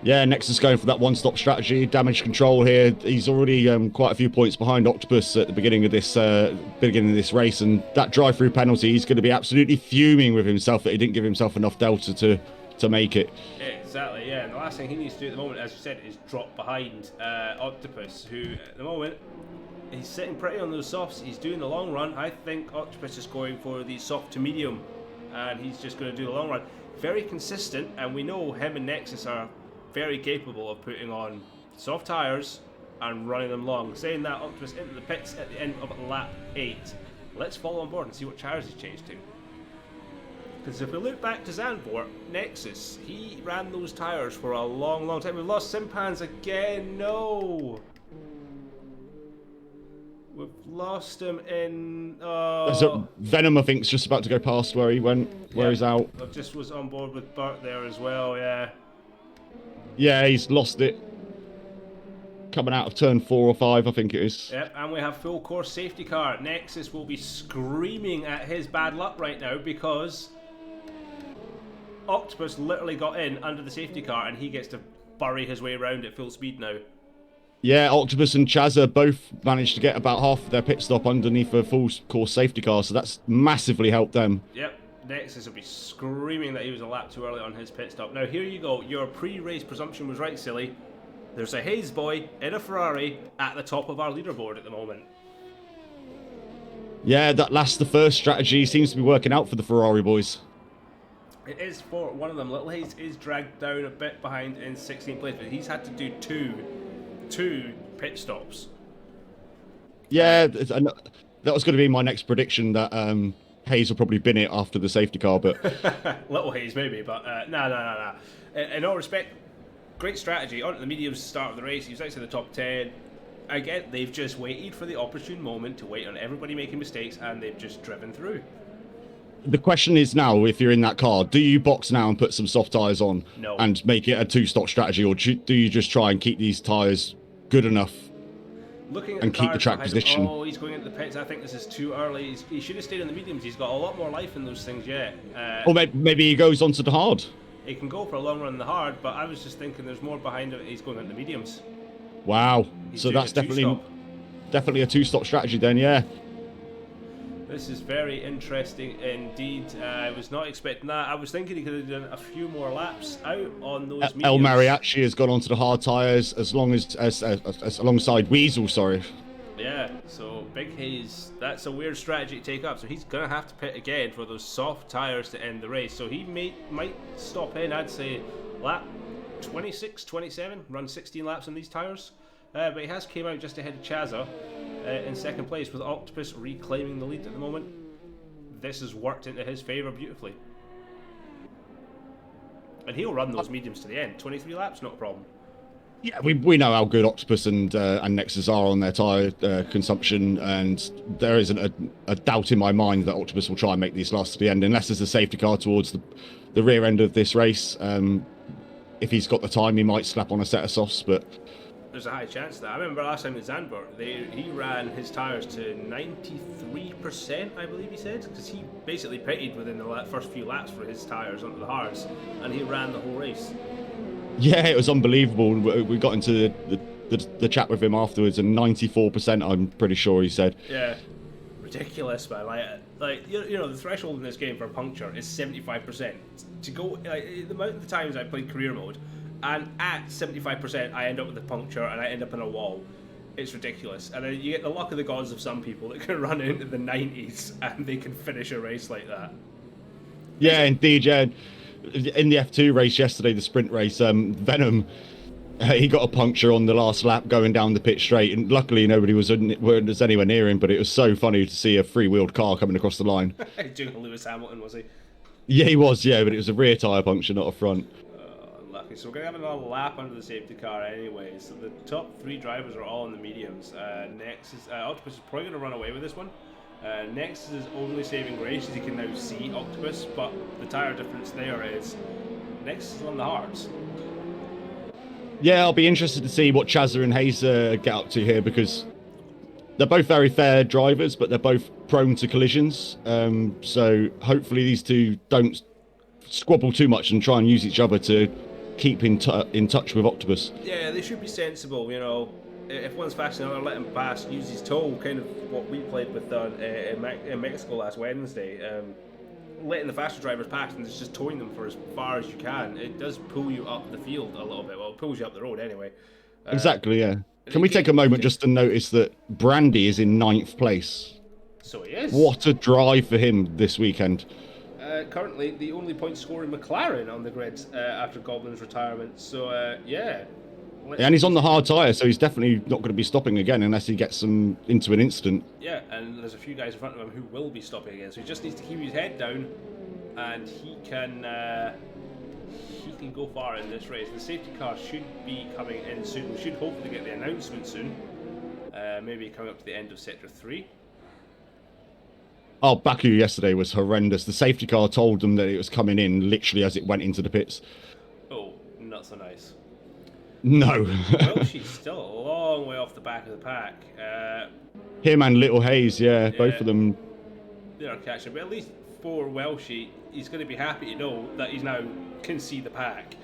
[SPEAKER 2] Yeah, Nexus going for that one-stop strategy, damage control here. He's already quite a few points behind Octopus at the beginning of this race, and that drive-through penalty, he's going to be absolutely fuming with himself that he didn't give himself enough delta to make it.
[SPEAKER 1] Exactly, yeah. And the last thing he needs to do at the moment, as you said, is drop behind Octopus, who at the moment he's sitting pretty on those softs. He's doing the long run. I think Octopus is going for the soft to medium, and he's just going to do the long run. Very consistent, and we know him and Nexus are very capable of putting on soft tyres and running them long. Saying that, Octopus into the pits at the end of lap 8. Let's follow on board and see what tyres he's changed to. Because if we look back to Zandvoort, Nexus, he ran those tyres for a long, long time. We've lost Simpans again. No! We've lost him in...
[SPEAKER 2] Venom, I think, is just about to go past where he went, where he's out.
[SPEAKER 1] I just was on board with Burt there as well, yeah.
[SPEAKER 2] Yeah, he's lost it. Coming out of turn 4 or 5, I think it is.
[SPEAKER 1] Yep, and we have full course safety car. Nexus will be screaming at his bad luck right now because Octopus literally got in under the safety car and he gets to bury his way around at full speed now.
[SPEAKER 2] Yeah, Octopus and Chazza both managed to get about half of their pit stop underneath a full course safety car, so that's massively helped them.
[SPEAKER 1] Yep. Nexus will be screaming that he was a lap too early on his pit stop. Now here you go, your pre-race presumption was right, silly. There's a Hayes boy in a Ferrari at the top of our leaderboard at the moment.
[SPEAKER 2] Yeah, the first strategy seems to be working out for the Ferrari boys.
[SPEAKER 1] It is for one of them. Little Hayes is dragged down a bit behind in 16th place, but he's had to do two pit stops.
[SPEAKER 2] Yeah, that was going to be my next prediction, that Hayes will probably bin it after the safety car, but...
[SPEAKER 1] Little Hayes, maybe, but no. In all respect, great strategy. On to the mediums start of the race. He was outside the top 10. Again, they've just waited for the opportune moment to wait on everybody making mistakes, and they've just driven through.
[SPEAKER 2] The question is now, if you're in that car, do you box now and put some soft tyres on
[SPEAKER 1] No.
[SPEAKER 2] and make it a two-stop strategy, or do you just try and keep these tyres good enough
[SPEAKER 1] Looking at
[SPEAKER 2] and
[SPEAKER 1] the
[SPEAKER 2] keep the
[SPEAKER 1] cars
[SPEAKER 2] track
[SPEAKER 1] behind
[SPEAKER 2] position?
[SPEAKER 1] him, oh, he's going into the pits. I think this is too early. He should have stayed in the mediums. He's got a lot more life in those things yet.
[SPEAKER 2] Or maybe he goes onto the hard.
[SPEAKER 1] He can go for a long run in the hard, but I was just thinking there's more behind him. He's going into the mediums.
[SPEAKER 2] Wow.
[SPEAKER 1] He's
[SPEAKER 2] So
[SPEAKER 1] doing
[SPEAKER 2] that's
[SPEAKER 1] a two-stop.
[SPEAKER 2] definitely a two-stop strategy then, yeah.
[SPEAKER 1] This is very interesting indeed. I was not expecting that. I was thinking he could have done a few more laps out on those mediums.
[SPEAKER 2] El Mariachi has gone onto the hard tyres as alongside Weasel, sorry.
[SPEAKER 1] Yeah, so Big Hayes, that's a weird strategy to take up. So he's going to have to pit again for those soft tyres to end the race. So he might stop in, I'd say, lap 26, 27, run 16 laps on these tyres. But he has came out just ahead of Chaza in second place, with Octopus reclaiming the lead at the moment. This has worked into his favour beautifully. And he'll run those mediums to the end. 23 laps, not a problem.
[SPEAKER 2] Yeah, we know how good Octopus and Nexus are on their tyre consumption, and there isn't a doubt in my mind that Octopus will try and make these last to the end, unless there's a safety car towards the rear end of this race. If he's got the time, he might slap on a set of softs, but
[SPEAKER 1] there's a high chance that. I remember last time with Zandvoort, he ran his tyres to 93%, I believe he said, because he basically pitted within the first few laps for his tyres onto the hards, and he ran the whole race.
[SPEAKER 2] Yeah, it was unbelievable. We got into the chat with him afterwards, and 94%, I'm pretty sure he said.
[SPEAKER 1] Yeah, ridiculous, man. Like you know, the threshold in this game for a puncture is 75%. To go, the amount of times I played career mode, and at 75%, I end up with a puncture and I end up in a wall. It's ridiculous. And then you get the luck of the gods of some people that can run into the 90s and they can finish a race like that.
[SPEAKER 2] Yeah, indeed, yeah. In the F2 race yesterday, the sprint race, Venom, he got a puncture on the last lap going down the pit straight, and luckily nobody was anywhere near him, but it was so funny to see a three-wheeled car coming across the line.
[SPEAKER 1] Doing a Lewis Hamilton, was he?
[SPEAKER 2] Yeah, he was, yeah, but it was a rear tyre puncture, not a front.
[SPEAKER 1] Unlucky. So we're going to have another lap under the safety car anyway. So the top three drivers are all in the mediums. Next is Octopus is probably going to run away with this one. Next is his only saving grace, as he can now see Octopus, but the tyre difference there is Next is on the hards.
[SPEAKER 2] Yeah, I'll be interested to see what Chazza and Hayes get up to here, because they're both very fair drivers, but they're both prone to collisions. So hopefully these two don't squabble too much and try and use each other to keep in touch with Octopus.
[SPEAKER 1] Yeah, they should be sensible, you know. If one's fast enough, let him pass, use his toe, kind of what we played with in Mexico last Wednesday. Letting the faster drivers pass and just towing them for as far as you can. It does pull you up the field a little bit. Well, it pulls you up the road anyway.
[SPEAKER 2] Exactly, yeah. Can we take a moment just to notice that Brandy is in 9th place?
[SPEAKER 1] So he is.
[SPEAKER 2] What a drive for him this weekend.
[SPEAKER 1] Currently, the only point scoring McLaren on the grid after Goblin's retirement. So, yeah.
[SPEAKER 2] And he's on the hard tyre, so he's definitely not going to be stopping again unless he gets into an incident.
[SPEAKER 1] Yeah, and there's a few guys in front of him who will be stopping again. So he just needs to keep his head down, and he can go far in this race. The safety car should be coming in soon. We should hopefully get the announcement soon. Maybe coming up to the end of Sector 3.
[SPEAKER 2] Oh, Baku yesterday was horrendous. The safety car told them that it was coming in literally as it went into the pits.
[SPEAKER 1] Oh, not so nice.
[SPEAKER 2] No.
[SPEAKER 1] Well, she's still a long way off the back of the pack.
[SPEAKER 2] Him and Little Hayes, yeah, both of them.
[SPEAKER 1] They're catching, but at least for Welshie, he's going to be happy to know that he's now can see the pack.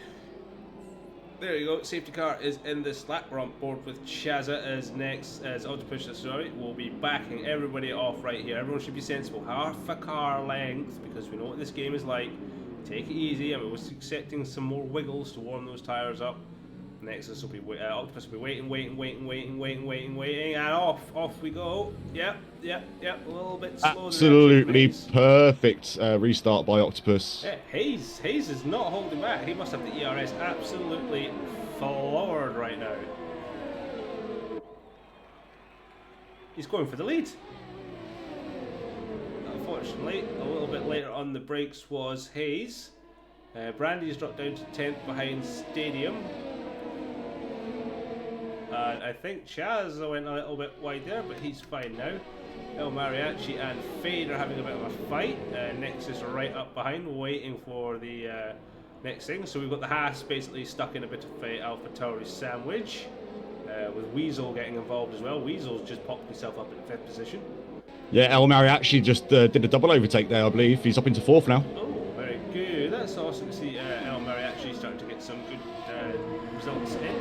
[SPEAKER 1] There you go, safety car is in this lap. We're on board with Chazza as next, as Octopus, sorry. We'll be backing everybody off right here. Everyone should be sensible. Half a car length, because we know what this game is like. Take it easy, and we're accepting some more wiggles to warm those tyres up. Nexus will be Octopus will be waiting, and off we go. Yep. A little bit slow.
[SPEAKER 2] Absolutely perfect restart by Octopus.
[SPEAKER 1] Yeah, Hayes is not holding back. He must have the ERS absolutely floored right now. He's going for the lead. Unfortunately, a little bit later on the brakes was Hayes. Brandy's dropped down to 10th behind Stadium. I think Chaz went a little bit wide there, but he's fine now. El Mariachi and Fade are having a bit of a fight. Nexus right up behind, waiting for the next thing. So we've got the Haas basically stuck in a bit of a Alpha Tauri sandwich, with Weasel getting involved as well. Weasel's just popped himself up in 5th position.
[SPEAKER 2] Yeah, El Mariachi just did a double overtake there, I believe. He's up into 4th now.
[SPEAKER 1] Oh, very good. That's awesome to see El Mariachi starting to get some good results in.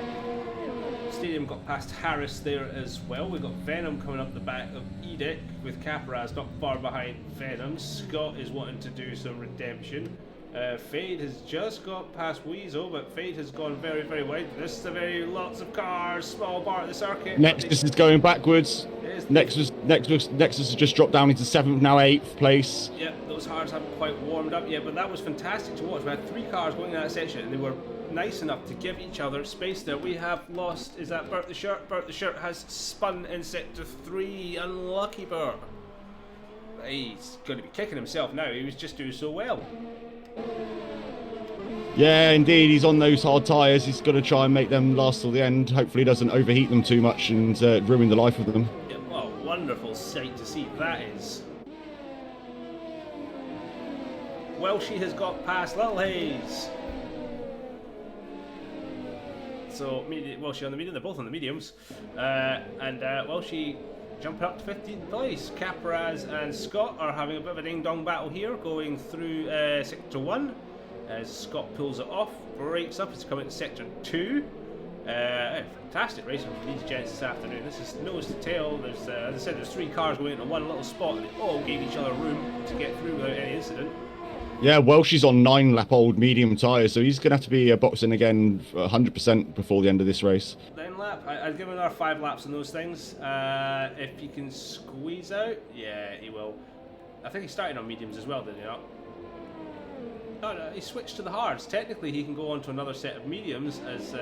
[SPEAKER 1] Stadium got past Harris there as well. We've got Venom coming up the back of Edic with Caparaz not far behind Venom. Scott is wanting to do some redemption. Fade has just got past Weasel, but Fade has gone very, very wide. This is a very lots of cars, small part of the circuit.
[SPEAKER 2] Nexus is going backwards. Nexus has just dropped down into 7th, now 8th place.
[SPEAKER 1] Yep, those hards haven't quite warmed up yet, but that was fantastic to watch. We had 3 cars going in that section, and they were nice enough to give each other space there. We have lost, is that Bert the Shirt? Bert the Shirt has spun in sector 3. Unlucky Bert. He's going to be kicking himself now. He was just doing so well.
[SPEAKER 2] Yeah, indeed, he's on those hard tyres. He's got to try and make them last till the end. Hopefully he doesn't overheat them too much and ruin the life of them.
[SPEAKER 1] Yeah, what a wonderful sight to see that is. Welshie has got past Little Hayes. So, Welshie on the medium, they're both on the mediums. And Welshie jumping up to 15th place. Caparaz and Scott are having a bit of a ding-dong battle here, going through Sector 1. As Scott pulls it off, breaks up, it's coming to Sector 2. Fantastic racing for these gents this afternoon. This is nose to tail. There's, as I said, there's 3 cars going into one little spot, and they all gave each other room to get through without any incident.
[SPEAKER 2] Yeah, Welshie's on 9-lap-old medium tyres, so he's going to have to be boxing again 100% before the end of this race.
[SPEAKER 1] 9 lap. I'd give him another 5 laps on those things. If he can squeeze out, yeah, he will. I think he started on mediums as well, did he not? Oh, no, he switched to the hards. Technically, he can go on to another set of mediums as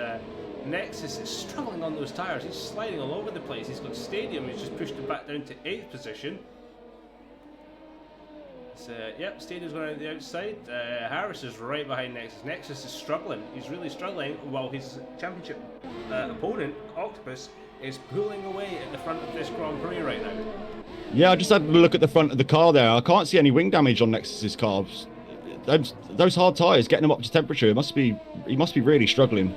[SPEAKER 1] Nexus is struggling on those tyres. He's sliding all over the place. He's got Stadium, who's just pushed him back down to 8th position. Yep, Stadium's going out the outside. Harris is right behind Nexus. Nexus is struggling. He's really struggling while his championship opponent, Octopus, is pulling away at the front of this Grand Prix right now.
[SPEAKER 2] Yeah, I just had a look at the front of the car there. I can't see any wing damage on Nexus's cars. Those hard tyres, getting them up to temperature, he must be really struggling.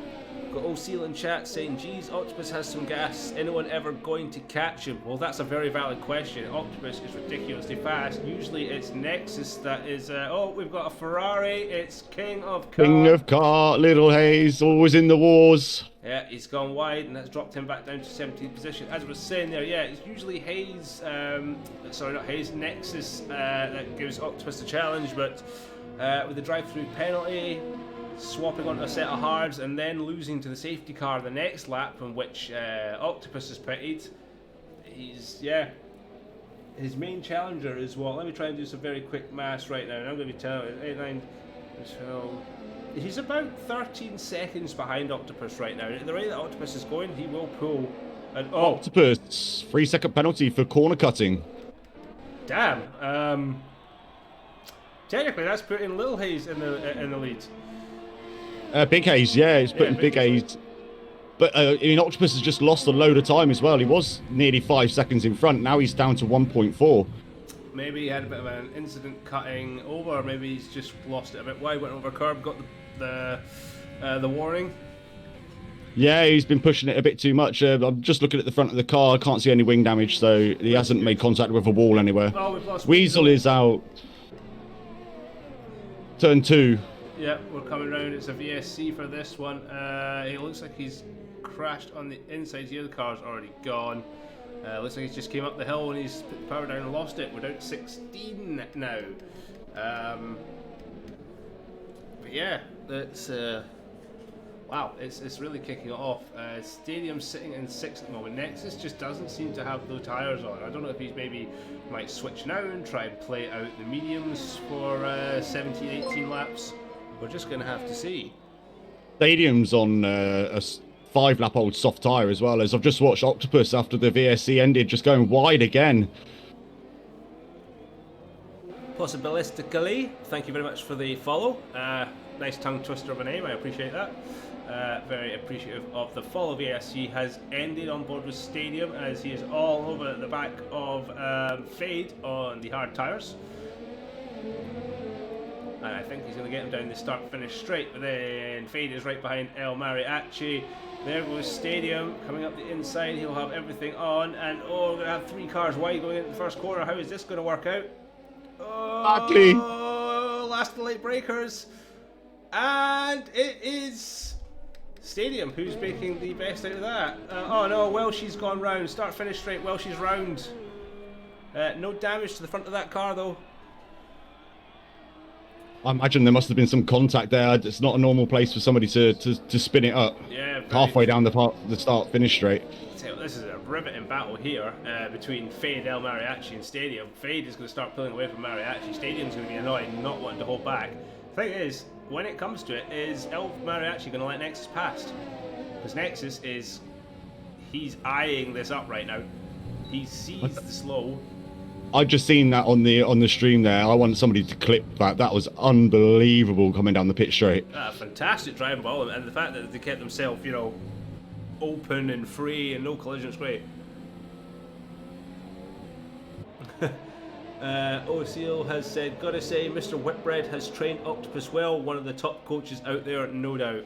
[SPEAKER 1] Got old Seal in chat saying, geez, Octopus has some gas. Anyone ever going to catch him? Well, that's a very valid question. Octopus is ridiculously fast. Usually it's Nexus that is, oh, we've got a Ferrari. It's King of Car.
[SPEAKER 2] King of Car, Little Hayes, always in the wars.
[SPEAKER 1] Yeah, he's gone wide, and that's dropped him back down to 17th position. As I was saying there, yeah, it's usually Hayes, sorry, not Hayes, Nexus that gives Octopus a challenge, but with the drive-through penalty, swapping onto a set of hards and then losing to the safety car the next lap in which Octopus is pitted. His main challenger is what? Let me try and do some very quick maths right now. And I'm going to be telling you, 8, 9, 12. He's about 13 seconds behind Octopus right now. The way that Octopus is going, he will pull an... Oh!
[SPEAKER 2] Octopus, 3-second penalty for corner cutting.
[SPEAKER 1] Damn. Technically, that's putting Little Hayes in the lead.
[SPEAKER 2] Big Hayes, yeah, he's putting Big Hayes. But I mean, Octopus has just lost a load of time as well. He was nearly 5 seconds in front. Now he's down to 1.4.
[SPEAKER 1] Maybe he had a bit of an incident cutting over. Maybe he's just lost it a bit wide. Went over curb, got the warning.
[SPEAKER 2] Yeah, he's been pushing it a bit too much. I'm just looking at the front of the car. I can't see any wing damage, so he hasn't made contact with a wall anywhere.
[SPEAKER 1] Oh, we've lost
[SPEAKER 2] Weasel is out. Turn 2.
[SPEAKER 1] Yeah, we're coming round. It's a VSC for this one. It looks like he's crashed on the inside here. The car's already gone. Looks like he's just came up the hill and he's put the power down and lost it. We're down to 16 now. But yeah, that's wow. It's really kicking it off. Stadium's sitting in 6th at the moment. Nexus just doesn't seem to have those tyres on. I don't know if he's maybe might switch now and try and play out the mediums for 17, 18 laps. We're just going to have to see.
[SPEAKER 2] Stadium's on a 5-lap-old soft tyre as well, as I've just watched Octopus after the VSC ended, just going wide again.
[SPEAKER 1] Possibilistically, thank you very much for the follow. Nice tongue twister of a name, I appreciate that. very appreciative of the follow. VSC has ended on board with Stadium as he is all over the back of Fade on the hard tyres. And I think he's going to get him down the start-finish straight, but then Fade is right behind El Mariachi. There goes Stadium coming up the inside. He'll have everything on, and we're going to have 3 cars wide going into the first corner. How is this going to work out? Oh, last of the late breakers, and it is Stadium who's making the best out of that. Oh no, Welshie's gone round. Start-finish straight. Welshie's round. No damage to the front of that car though.
[SPEAKER 2] I imagine there must have been some contact there. It's not a normal place for somebody to spin it up.
[SPEAKER 1] Yeah,
[SPEAKER 2] halfway down the start-finish straight.
[SPEAKER 1] So this is a riveting battle here between Fade, El Mariachi and Stadium. Fade is going to start pulling away from Mariachi. Stadium's going to be annoyed, not wanting to hold back. The thing is, when it comes to it, is El Mariachi going to let Nexus past? Because Nexus is... he's eyeing this up right now. He sees the slow.
[SPEAKER 2] I've just seen that on the stream there. I want somebody to clip that. That was unbelievable coming down the pit straight.
[SPEAKER 1] Fantastic driving by them, and the fact that they kept themselves, you know, open and free and no collisions, great. O'Seal has said, gotta say, Mr. Whitbread has trained Octopus well, one of the top coaches out there, no doubt.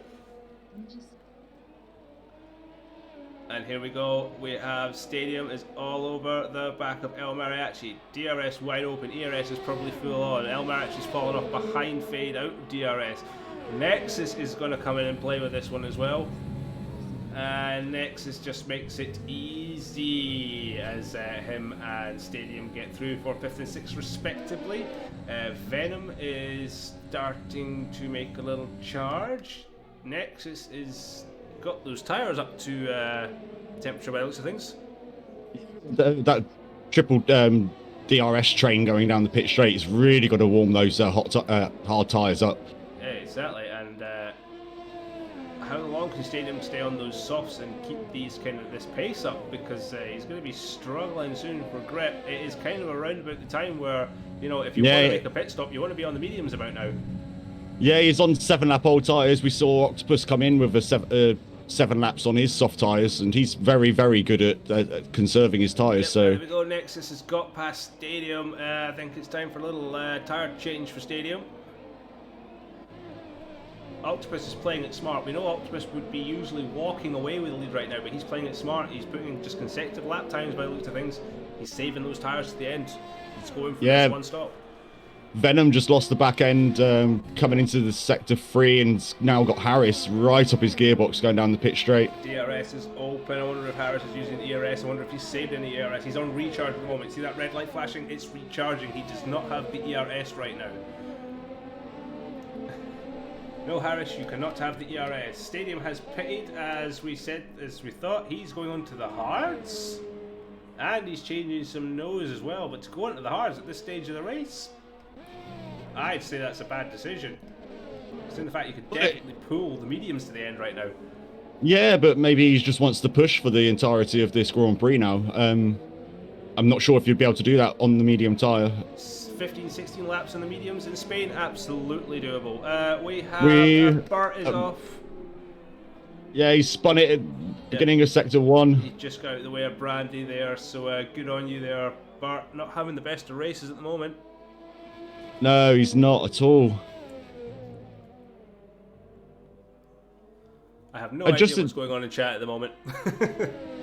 [SPEAKER 1] And here we go, we have Stadium is all over the back of El Mariachi. DRS wide open, ERS is probably full on. El Mariachi's falling off behind Fade out of DRS. Nexus is going to come in and play with this one as well. And Nexus just makes it easy as him and Stadium get through for 5th and 6th respectively. Venom is starting to make a little charge. Nexus is got those tyres up to temperature by the looks of things.
[SPEAKER 2] That triple DRS train going down the pit straight is really got to warm those hard tyres up.
[SPEAKER 1] Yeah, exactly. And how long can Stadium stay on those softs and keep these this pace up? Because he's going to be struggling soon for grip. It is kind of around about the time where, you know, if you want to make a pit stop, you want to be on the mediums about now.
[SPEAKER 2] Yeah, he's on 7-lap old tyres. We saw Octopus come in with a 7 laps on his soft tyres, and he's very, very good at conserving his tyres. So
[SPEAKER 1] there we go. Nexus has got past Stadium. I think it's time for a little tyre change for Stadium. Octopus is playing it smart. We know Octopus would be usually walking away with the lead right now, but he's playing it smart. He's putting in just consecutive lap times by the looks of things. He's saving those tyres to the end. He's going for this one stop.
[SPEAKER 2] Venom just lost the back end coming into the sector 3 and now got Harris right up his gearbox going down the pit straight.
[SPEAKER 1] DRS is open. I wonder if Harris is using ERS. I wonder if he's saved any ERS. He's on recharge at the moment. See that red light flashing? It's recharging. He does not have the ERS right now. No, Harris, you cannot have the ERS. Stadium has pitted, as we said, as we thought. He's going on to the hards. And he's changing some nose as well. But to go on to the hards at this stage of the race, I'd say that's a bad decision. Considering the fact you could definitely pull the mediums to the end right now.
[SPEAKER 2] Yeah, but maybe he just wants to push for the entirety of this Grand Prix now. I'm not sure if you'd be able to do that on the medium tyre.
[SPEAKER 1] 15, 16 laps on the mediums in Spain, absolutely doable. We have Bart is off.
[SPEAKER 2] Yeah, he spun it at the beginning of Sector 1.
[SPEAKER 1] He just got out of the way of Brandy there, so good on you there, Bart. Not having the best of races at the moment.
[SPEAKER 2] No, he's not at all.
[SPEAKER 1] I have no idea what's going on in chat at the moment.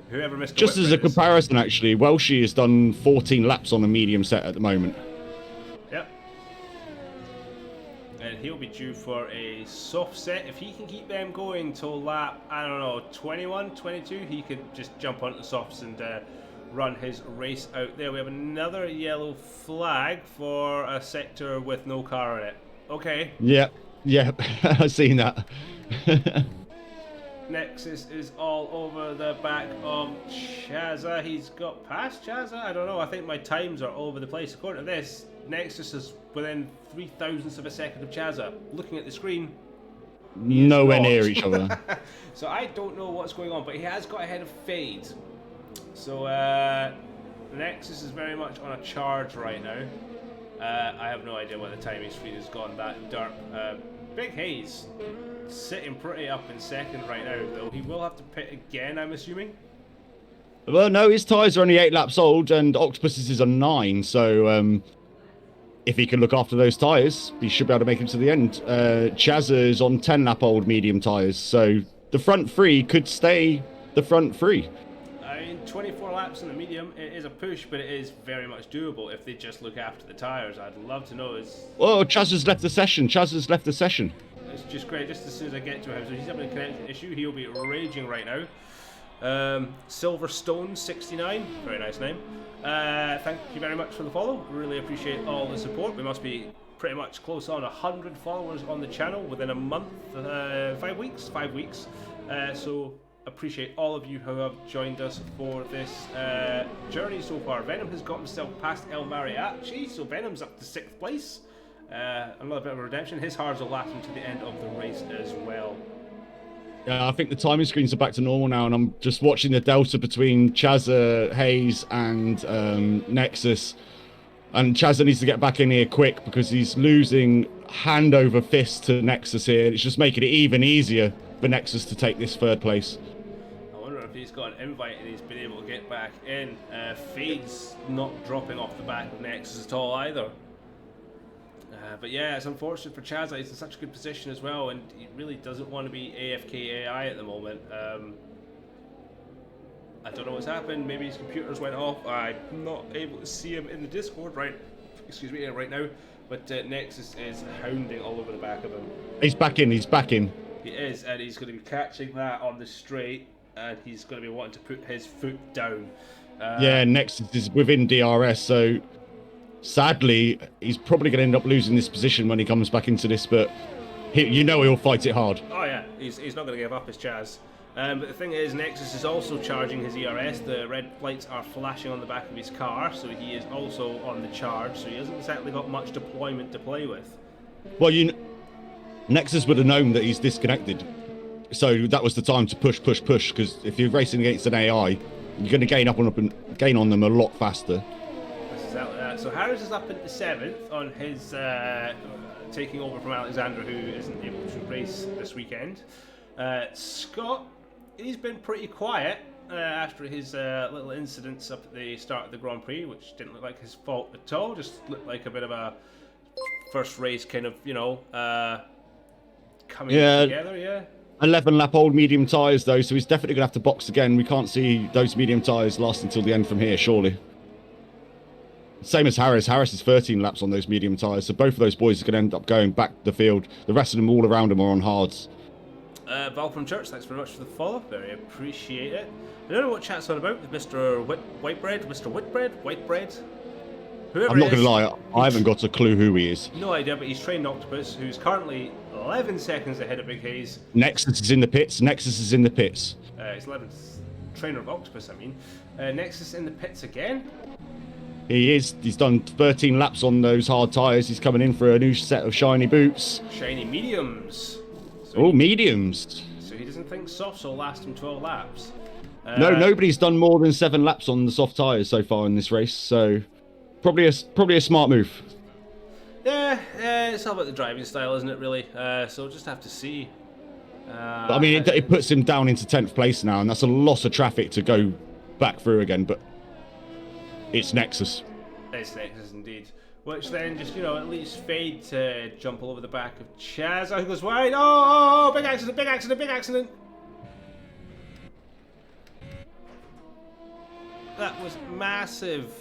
[SPEAKER 1] Whoever missed
[SPEAKER 2] just as a comparison, actually, Welshie has done 14 laps on a medium set at the moment.
[SPEAKER 1] Yep. And he'll be due for a soft set. If he can keep them going till lap, I don't know, 21, 22, he could just jump onto the softs and run his race out there. We have another yellow flag for a sector with no car in it. Okay.
[SPEAKER 2] Yeah, I've seen that.
[SPEAKER 1] Nexus is all over the back of Chaza. He's got past Chaza? I don't know. I think my times are all over the place. According to this, Nexus is within 0.003 of a second of Chaza. Looking at the screen,
[SPEAKER 2] nowhere near each other.
[SPEAKER 1] So I don't know what's going on, but he has got ahead of Fade. So Nexus is very much on a charge right now. I have no idea why the timing screen has gone that dark. Big Hayes sitting pretty up in second right now, though. He will have to pit again, I'm assuming.
[SPEAKER 2] Well, no, his tyres are only 8 laps old, and Octopus's are 9. So if he can look after those tyres, he should be able to make it to the end. Chazza's on 10 lap old medium tyres, so the front 3 could stay the front 3.
[SPEAKER 1] I mean, 24 laps in the medium, it is a push, but it is very much doable if they just look after the tyres. I'd love to know is...
[SPEAKER 2] Oh, Chazza's left the session.
[SPEAKER 1] It's just great, just as soon as I get to him. So he's having a connection issue, he'll be raging right now. Silverstone69, very nice name. Thank you very much for the follow. Really appreciate all the support. We must be pretty much close on 100 followers on the channel within a month, 5 weeks. So appreciate all of you who have joined us for this journey so far. Venom has got himself past El Mariachi, so Venom's up to 6th place. Another bit of a redemption. His hards will last him to the end of the race as well.
[SPEAKER 2] Yeah, I think the timing screens are back to normal now, and I'm just watching the delta between Chazza, Hayes, and Nexus. And Chazza needs to get back in here quick because he's losing hand over fist to Nexus here. It's just making it even easier for Nexus to take this 3rd place.
[SPEAKER 1] I wonder if he's got an invite and he's been able to get back in. Fade's not dropping off the back of Nexus at all either. But yeah, it's unfortunate for Chazza. He's in such a good position as well, and he really doesn't want to be AFK AI at the moment. I don't know what's happened. Maybe his computers went off. I'm not able to see him in the Discord right now. But Nexus is hounding all over the back of him.
[SPEAKER 2] He's back in. He
[SPEAKER 1] is, and he's going to be catching that on the straight, and he's going to be wanting to put his foot down.
[SPEAKER 2] Yeah, Nexus is within DRS, so sadly, he's probably going to end up losing this position when he comes back into this, but he'll fight it hard.
[SPEAKER 1] Oh yeah, he's not going to give up his Chaz. But the thing is, Nexus is also charging his ERS. The red lights are flashing on the back of his car, so he is also on the charge, so he hasn't exactly got much deployment to play with.
[SPEAKER 2] Well, Nexus would have known that he's disconnected, so that was the time to push, because if you're racing against an AI, you're going to gain on them a lot faster.
[SPEAKER 1] So Harris is up into 7th on his taking over from Alexander, who isn't able to race this weekend. Scott, he's been pretty quiet after his little incidents up at the start of the Grand Prix, which didn't look like his fault at all. Just looked like a bit of a first race kind of, coming together, yeah.
[SPEAKER 2] 11 lap old medium tyres though, so he's definitely going to have to box again. We can't see those medium tyres last until the end from here, surely. Same as Harris. Harris is 13 laps on those medium tyres, so both of those boys are going to end up going back the field. The rest of them all around him are on hards.
[SPEAKER 1] Val from Church, thanks very much for the follow. Very appreciate it. I don't know what chat's on about with Mr. Whitebread, whoever
[SPEAKER 2] I'm not going to lie, I haven't got a clue who he is.
[SPEAKER 1] No idea, but he's trained Octopus, who's currently 11 seconds ahead of Big Hayes.
[SPEAKER 2] Nexus is in the pits.
[SPEAKER 1] He's 11th trainer of Octopus, I mean. Nexus in the pits again.
[SPEAKER 2] He is. He's done 13 laps on those hard tyres. He's coming in for a new set of shiny boots.
[SPEAKER 1] Shiny mediums.
[SPEAKER 2] Mediums.
[SPEAKER 1] So he doesn't think softs will last him 12 laps.
[SPEAKER 2] No, nobody's done more than 7 laps on the soft tyres so far in this race, so probably a smart move.
[SPEAKER 1] Yeah, it's all about the driving style, isn't it, really? So we'll just have to see.
[SPEAKER 2] But, I mean, it puts him down into 10th place now, and that's a lot of traffic to go back through again, but it's Nexus.
[SPEAKER 1] It's Nexus, indeed. Which then just, at least Fade to jump all over the back of Chaz. He goes wide. Oh, big accident. That was massive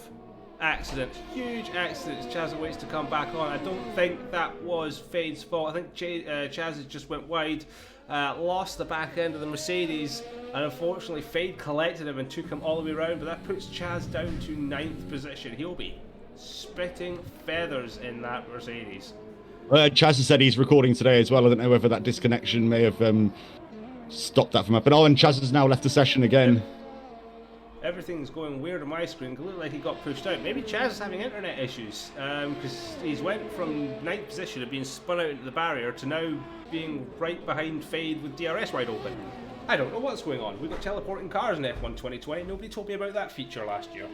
[SPEAKER 1] accident. Huge accident. Chaz waits to come back on. I don't think that was Fade's fault. I think Chaz just went wide, lost the back end of the Mercedes, and unfortunately Fade collected him and took him all the way around, but that puts Chaz down to 9th position. He'll be spitting feathers in that Mercedes.
[SPEAKER 2] Chaz has said he's recording today as well. I don't know whether that disconnection may have stopped that from happening. Oh, and Chaz has now left the session again.
[SPEAKER 1] Yep. Everything's going weird on my screen. It looked like he got pushed out. Maybe Chaz is having internet issues, because he's went from 9th position of being spun out into the barrier to now being right behind Fade with DRS wide open. I don't know what's going on. We've got teleporting cars in F1 2020. Nobody told me about that feature last year.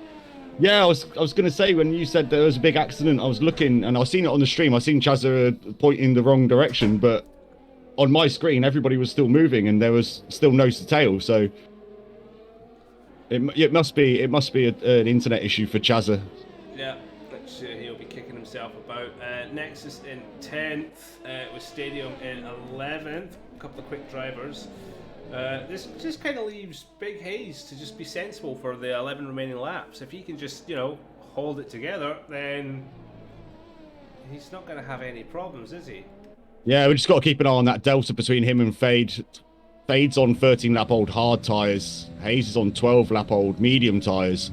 [SPEAKER 2] Yeah, I was going to say when you said there was a big accident, I was looking and I seen it on the stream. I seen Chazza pointing the wrong direction, but on my screen, everybody was still moving and there was still nose to tail. So it must be an internet issue for Chazza.
[SPEAKER 1] Yeah, let's he'll be kicking himself about. Nexus in 10th, with Stadium in 11th. A couple of quick drivers. This just kind of leaves Big Hayes to just be sensible for the 11 remaining laps. If he can just, hold it together, then he's not going to have any problems, is he?
[SPEAKER 2] Yeah, we just got to keep an eye on that delta between him and Fade. Fade's on 13 lap old hard tyres. Hayes is on 12 lap old medium tyres.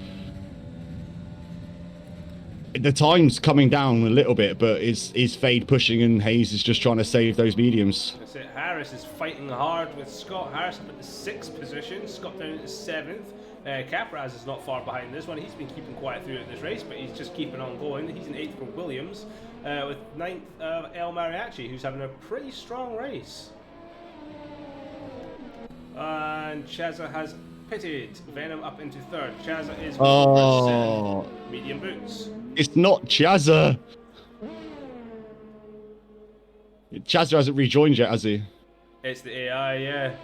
[SPEAKER 2] The time's coming down a little bit, but is Fade pushing and Hayes is just trying to save those mediums?
[SPEAKER 1] That's it. Harris is fighting hard with Scott. Harris up at the 6th position, Scott down at the 7th. Capraz is not far behind this one. He's been keeping quiet throughout this race, but he's just keeping on going. He's in 8th for Williams, with 9th El Mariachi, who's having a pretty strong race. And Chazza has pitted. Venom up into 3rd. Chazza is medium boots.
[SPEAKER 2] It's not Chazza. Chazza hasn't rejoined yet, has he?
[SPEAKER 1] It's the AI, yeah.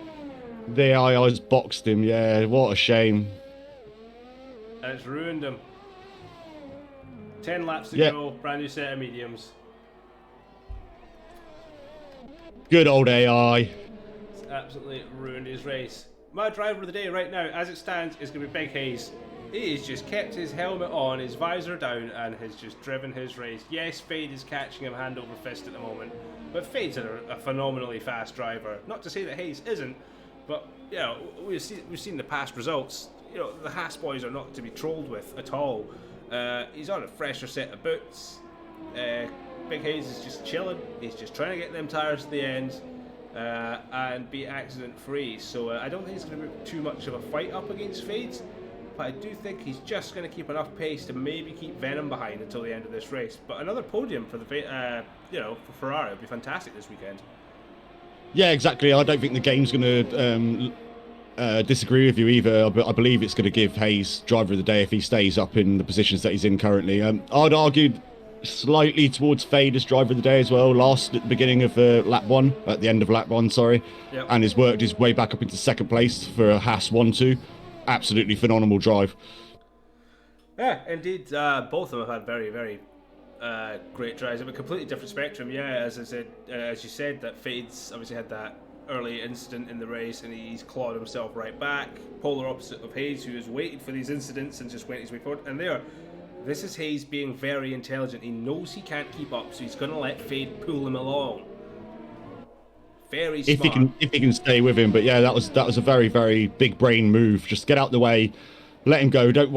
[SPEAKER 2] The AI has boxed him, yeah. What a shame.
[SPEAKER 1] And it's ruined him. 10 laps to go, brand new set of mediums.
[SPEAKER 2] Good old AI.
[SPEAKER 1] It's absolutely ruined his race. My driver of the day right now, as it stands, is going to be Big Hayes. He has just kept his helmet on, his visor down, and has just driven his race. Yes, Fade is catching him hand over fist at the moment, but Fade's a phenomenally fast driver. Not to say that Hayes isn't, but we've seen the past results. The Haas boys are not to be trolled with at all. He's on a fresher set of boots. Big Hayes is just chilling. He's just trying to get them tyres to the end and be accident free. So I don't think it's going to be too much of a fight up against Fade. But I do think he's just going to keep enough pace to maybe keep Venom behind until the end of this race. But another podium for for Ferrari would be fantastic this weekend.
[SPEAKER 2] Yeah, exactly. I don't think the game's going to disagree with you either. I believe it's going to give Hayes driver of the day if he stays up in the positions that he's in currently. I'd argue slightly towards Fade as driver of the day as well. Last at the beginning of lap 1, at the end of lap 1, sorry,
[SPEAKER 1] yep.
[SPEAKER 2] And has worked his way back up into 2nd place for a Haas 1-2. Absolutely phenomenal drive.
[SPEAKER 1] Yeah, indeed. Both of them have had very, very great drives. A completely different spectrum. Yeah, as I said, as you said, that Fade's obviously had that early incident in the race, and he's clawed himself right back. Polar opposite of Hayes, who has waited for these incidents and just went his way forward. And this is Hayes being very intelligent. He knows he can't keep up, so he's going to let Fade pull him along. Very smart.
[SPEAKER 2] If he can stay with him, but yeah, that was a very, very big brain move. Just get out the way, let him go. Don't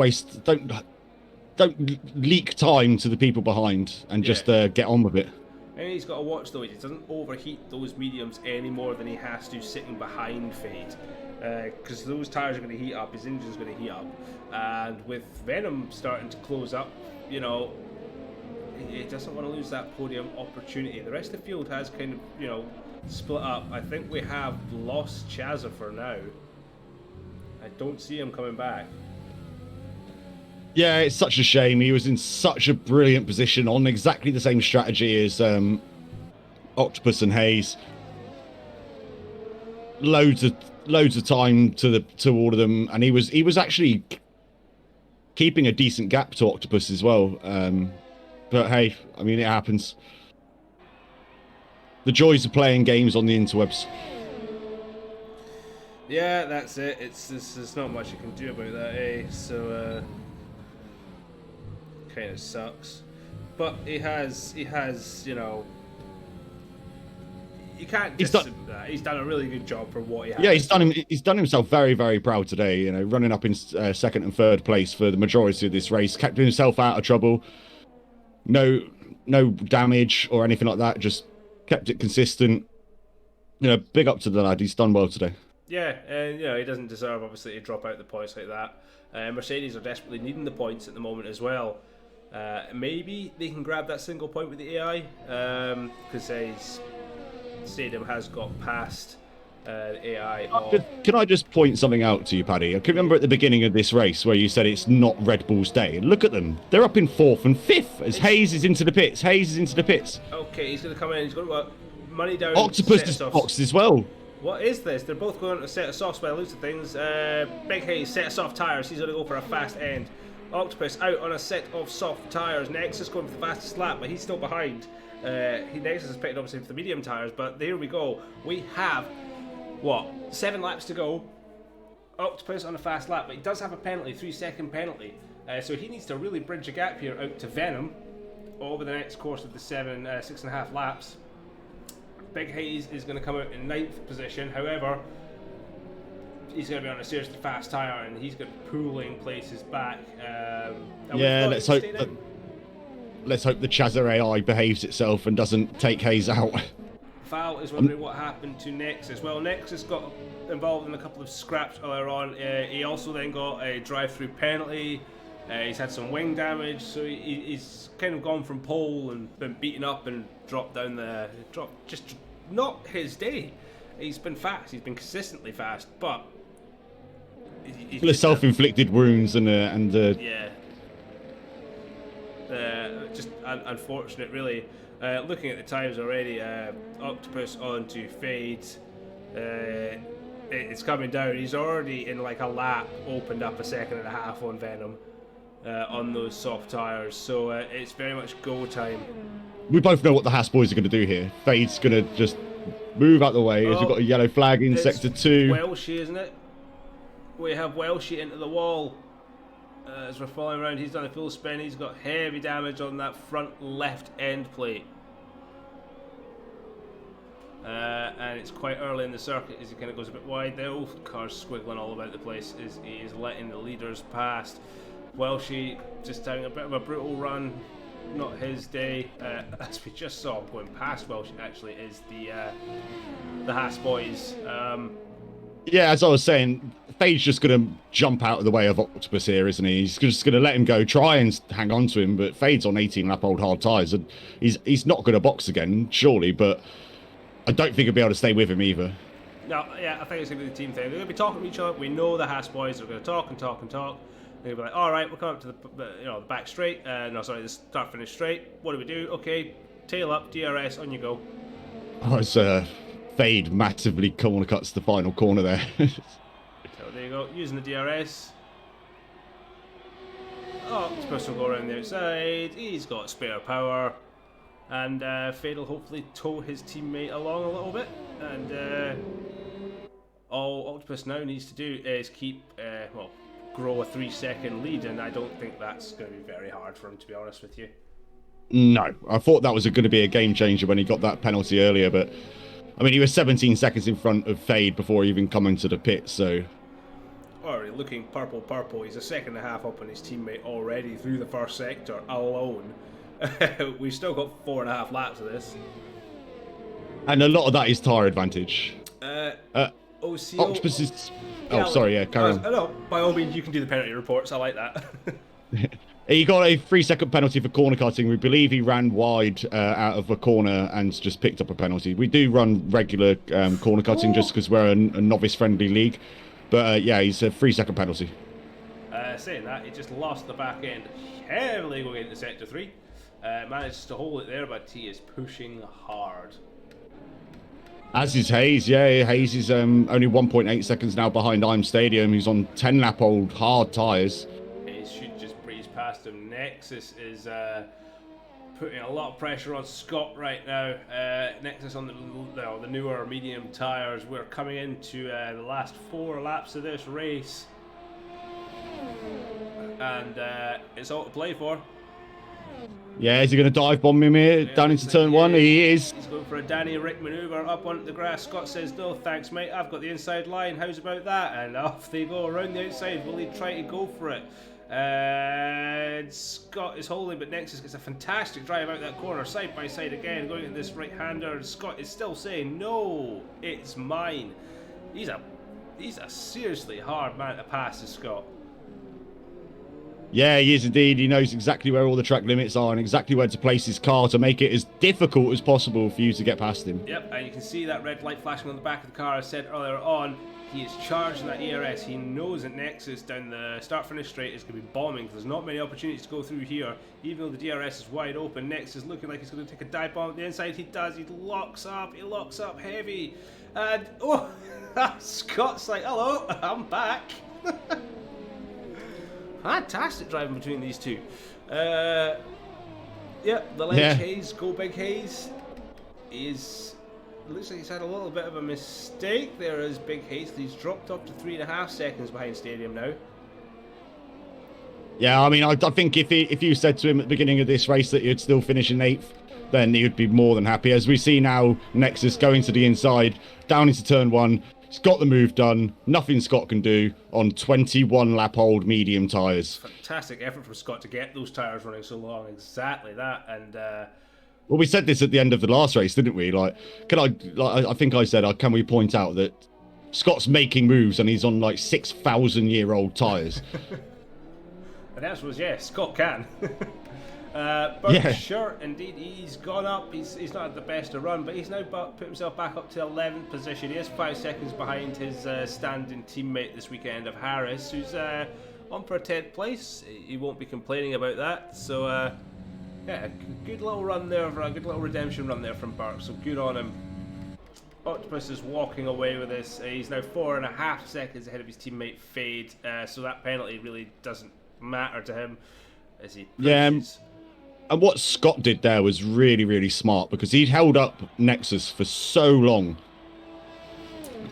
[SPEAKER 2] leak time to the people behind, and just get on with it.
[SPEAKER 1] And he's got to watch though; he doesn't overheat those mediums any more than he has to sitting behind Fade, because those tires are going to heat up. His engine's going to heat up, and with Venom starting to close up, he doesn't want to lose that podium opportunity. The rest of the field has kind of, split up. I think we have lost Chazza for now. I don't see him coming back.
[SPEAKER 2] Yeah, it's such a shame. He was in such a brilliant position on exactly the same strategy as Octopus and Hayes. Loads of time to all of them, and he was actually keeping a decent gap to Octopus as well. But hey, I mean, it happens. The joys of playing games on the interwebs.
[SPEAKER 1] Yeah, that's it. There's not much you can do about that, eh? So, kind of sucks. But he has, you can't just that. He's done a really good job for what he has.
[SPEAKER 2] Yeah, he's done himself very, very proud today. Running up in 2nd and 3rd place for the majority of this race, kept himself out of trouble. No damage or anything like that. Just kept it consistent. Big up to the lad. He's done well today.
[SPEAKER 1] Yeah, and he doesn't deserve obviously to drop out the points like that. Mercedes are desperately needing the points at the moment as well. Maybe they can grab that single point with the AI, because Stadium has got past The AI of...
[SPEAKER 2] Can I just point something out to you, Paddy? I can remember at the beginning of this race where you said it's not Red Bull's day. Look at them. They're up in 4th and 5th as Hayes is into the pits. Hayes is into the pits.
[SPEAKER 1] Okay, he's going to come in. He's going to go money down.
[SPEAKER 2] Octopus is boxed as well.
[SPEAKER 1] What is this? They're both going to set of softs by the looks of things. Big Hayes, set of soft tyres. He's going to go for a fast end. Octopus out on a set of soft tyres. Nexus going for the fastest lap, but he's still behind. Nexus is picked obviously for the medium tyres, but there we go. We have, 7 laps to go. Octopus on a fast lap, but he does have a penalty, 3-second penalty. So he needs to really bridge a gap here out to Venom over the next course of the 6.5 laps. Big Hayes is going to come out in 9th position. However, he's going to be on a seriously fast tyre and he's going to be pulling places back.
[SPEAKER 2] Yeah, let's hope the Chazza AI behaves itself and doesn't take Hayes out.
[SPEAKER 1] Val is wondering what happened to Nexus. Well, Nexus got involved in a couple of scraps earlier on. He also then got a drive-through penalty. He's had some wing damage, so he's kind of gone from pole and been beaten up and dropped down the... Just not his day. He's been fast. He's been consistently fast, but...
[SPEAKER 2] Full of self-inflicted wounds and
[SPEAKER 1] yeah. Just unfortunate, really. Looking at the times already, Octopus on to Fade. It's coming down. He's already in like a lap, opened up a 1.5 seconds on Venom on those soft tyres. So it's very much go time.
[SPEAKER 2] We both know what the Haas boys are going to do here. Fade's going to just move out the way as we've got a yellow flag in sector 2.
[SPEAKER 1] Welshie, isn't it? We have Welshie into the wall. As we're following around, he's done a full spin. He's got heavy damage on that front left end plate. And it's quite early in the circuit as he kind of goes a bit wide there. Oh, cars squiggling all about the place as he is letting the leaders past. Welshie just having a bit of a brutal run. Not his day. As we just saw going past Welshie actually is the Haas boys.
[SPEAKER 2] Yeah, as I was saying, Fade's just going to jump out of the way of Octopus here, isn't he? He's just going to let him go, try and hang on to him, but Fade's on 18-lap-old hard tyres, and he's not going to box again, surely, but I don't think he'll be able to stay with him either.
[SPEAKER 1] No, yeah, I think it's going to be the team thing. They're going to be talking to each other. We know the Haas boys are going to talk and talk and talk. They're going to be like, all right, we'll come up to the back straight. The start-finish straight. What do we do? Okay, tail up, DRS, on you go.
[SPEAKER 2] Oh, it's Fade massively corner cuts the final corner there.
[SPEAKER 1] So there you go, using the DRS. Oh, it's supposed to go around the outside. He's got spare power. And Fade will hopefully tow his teammate along a little bit. And all Octopus now needs to do is grow a 3-second lead. And I don't think that's going to be very hard for him, to be honest with you.
[SPEAKER 2] No, I thought that was going to be a game changer when he got that penalty earlier, but I mean, he was 17 seconds in front of Fade before even coming to the pit, so...
[SPEAKER 1] Already looking purple. He's a 1.5 seconds up on his teammate already through the first sector alone. We've still got 4.5 laps of this.
[SPEAKER 2] And a lot of that is tyre advantage.
[SPEAKER 1] OCO...
[SPEAKER 2] Octopus is... Oh, sorry, yeah, carry on.
[SPEAKER 1] No, by all means, you can do the penalty reports. I like that.
[SPEAKER 2] He got a 3-second penalty for corner cutting. We believe he ran wide out of a corner and just picked up a penalty. We do run regular corner cutting just because we're a novice-friendly league. But yeah, he's a 3-second penalty.
[SPEAKER 1] Saying that, he just lost the back end heavily going into sector 3. Managed to hold it there, but he is pushing hard.
[SPEAKER 2] As is Hayes, yeah. Hayes is only 1.8 seconds now behind I'm Stadium. He's on 10-lap-old hard tyres.
[SPEAKER 1] He should just breeze past him. Nexus is putting a lot of pressure on Scott right now. Nexus on the newer medium tyres. We're coming into the last 4 laps of this race. And it's all to play for.
[SPEAKER 2] Yeah, is he going to dive bomb him here down into turn 1? He is.
[SPEAKER 1] He's going for a Danny Rick manoeuvre up onto the grass. Scott says, no thanks mate, I've got the inside line, how's about that? And off they go around the outside. Will he try to go for it? And Scott is holding, but Nexus gets a fantastic drive out that corner, side by side again, going at this right-hander. Scott is still saying, no, it's mine. He's a seriously hard man to pass, is Scott.
[SPEAKER 2] Yeah, he is indeed. He knows exactly where all the track limits are and exactly where to place his car to make it as difficult as possible for you to get past him.
[SPEAKER 1] Yep, and you can see that red light flashing on the back of the car. I said earlier on, he is charging that ERS. He knows that Nexus down the start-finish straight is going to be bombing. There's not many opportunities to go through here. Even though the DRS is wide open, Nexus is looking like he's going to take a dive bomb at the inside. He does. He locks up heavy. And, oh, Scott's like, hello, I'm back. Fantastic driving between these two. Yep, the Ledge Hayes, Go Big Hayes, looks like he's had a little bit of a mistake there as Big Hayes. He's dropped up to 3.5 seconds behind Stadium now.
[SPEAKER 2] Yeah, I mean, I think if you said to him at the beginning of this race that he'd still finish in 8th, then he would be more than happy. As we see now, Nexus going to the inside, down into turn 1. He's got the move done. Nothing Scott can do on 21 lap old medium tyres.
[SPEAKER 1] Fantastic effort from Scott to get those tyres running so long. Exactly that. And
[SPEAKER 2] well, we said this at the end of the last race, didn't we? I think I said, can we point out that Scott's making moves and he's on like 6,000-year-old tyres?
[SPEAKER 1] And the answer was yes, Scott can. Sure, indeed, he's gone up. He's not had the best of run, but he's now put himself back up to 11th position. He is 5 seconds behind his standing teammate this weekend of Harris, who's on for a 10th place. He won't be complaining about that. So, yeah, good little run there, a good little redemption run there from Burke. So good on him. Octopus is walking away with this. He's now 4.5 seconds ahead of his teammate Fade. So that penalty really doesn't matter to him as he pushes.
[SPEAKER 2] And what Scott did there was really, really smart because he'd held up Nexus for so long.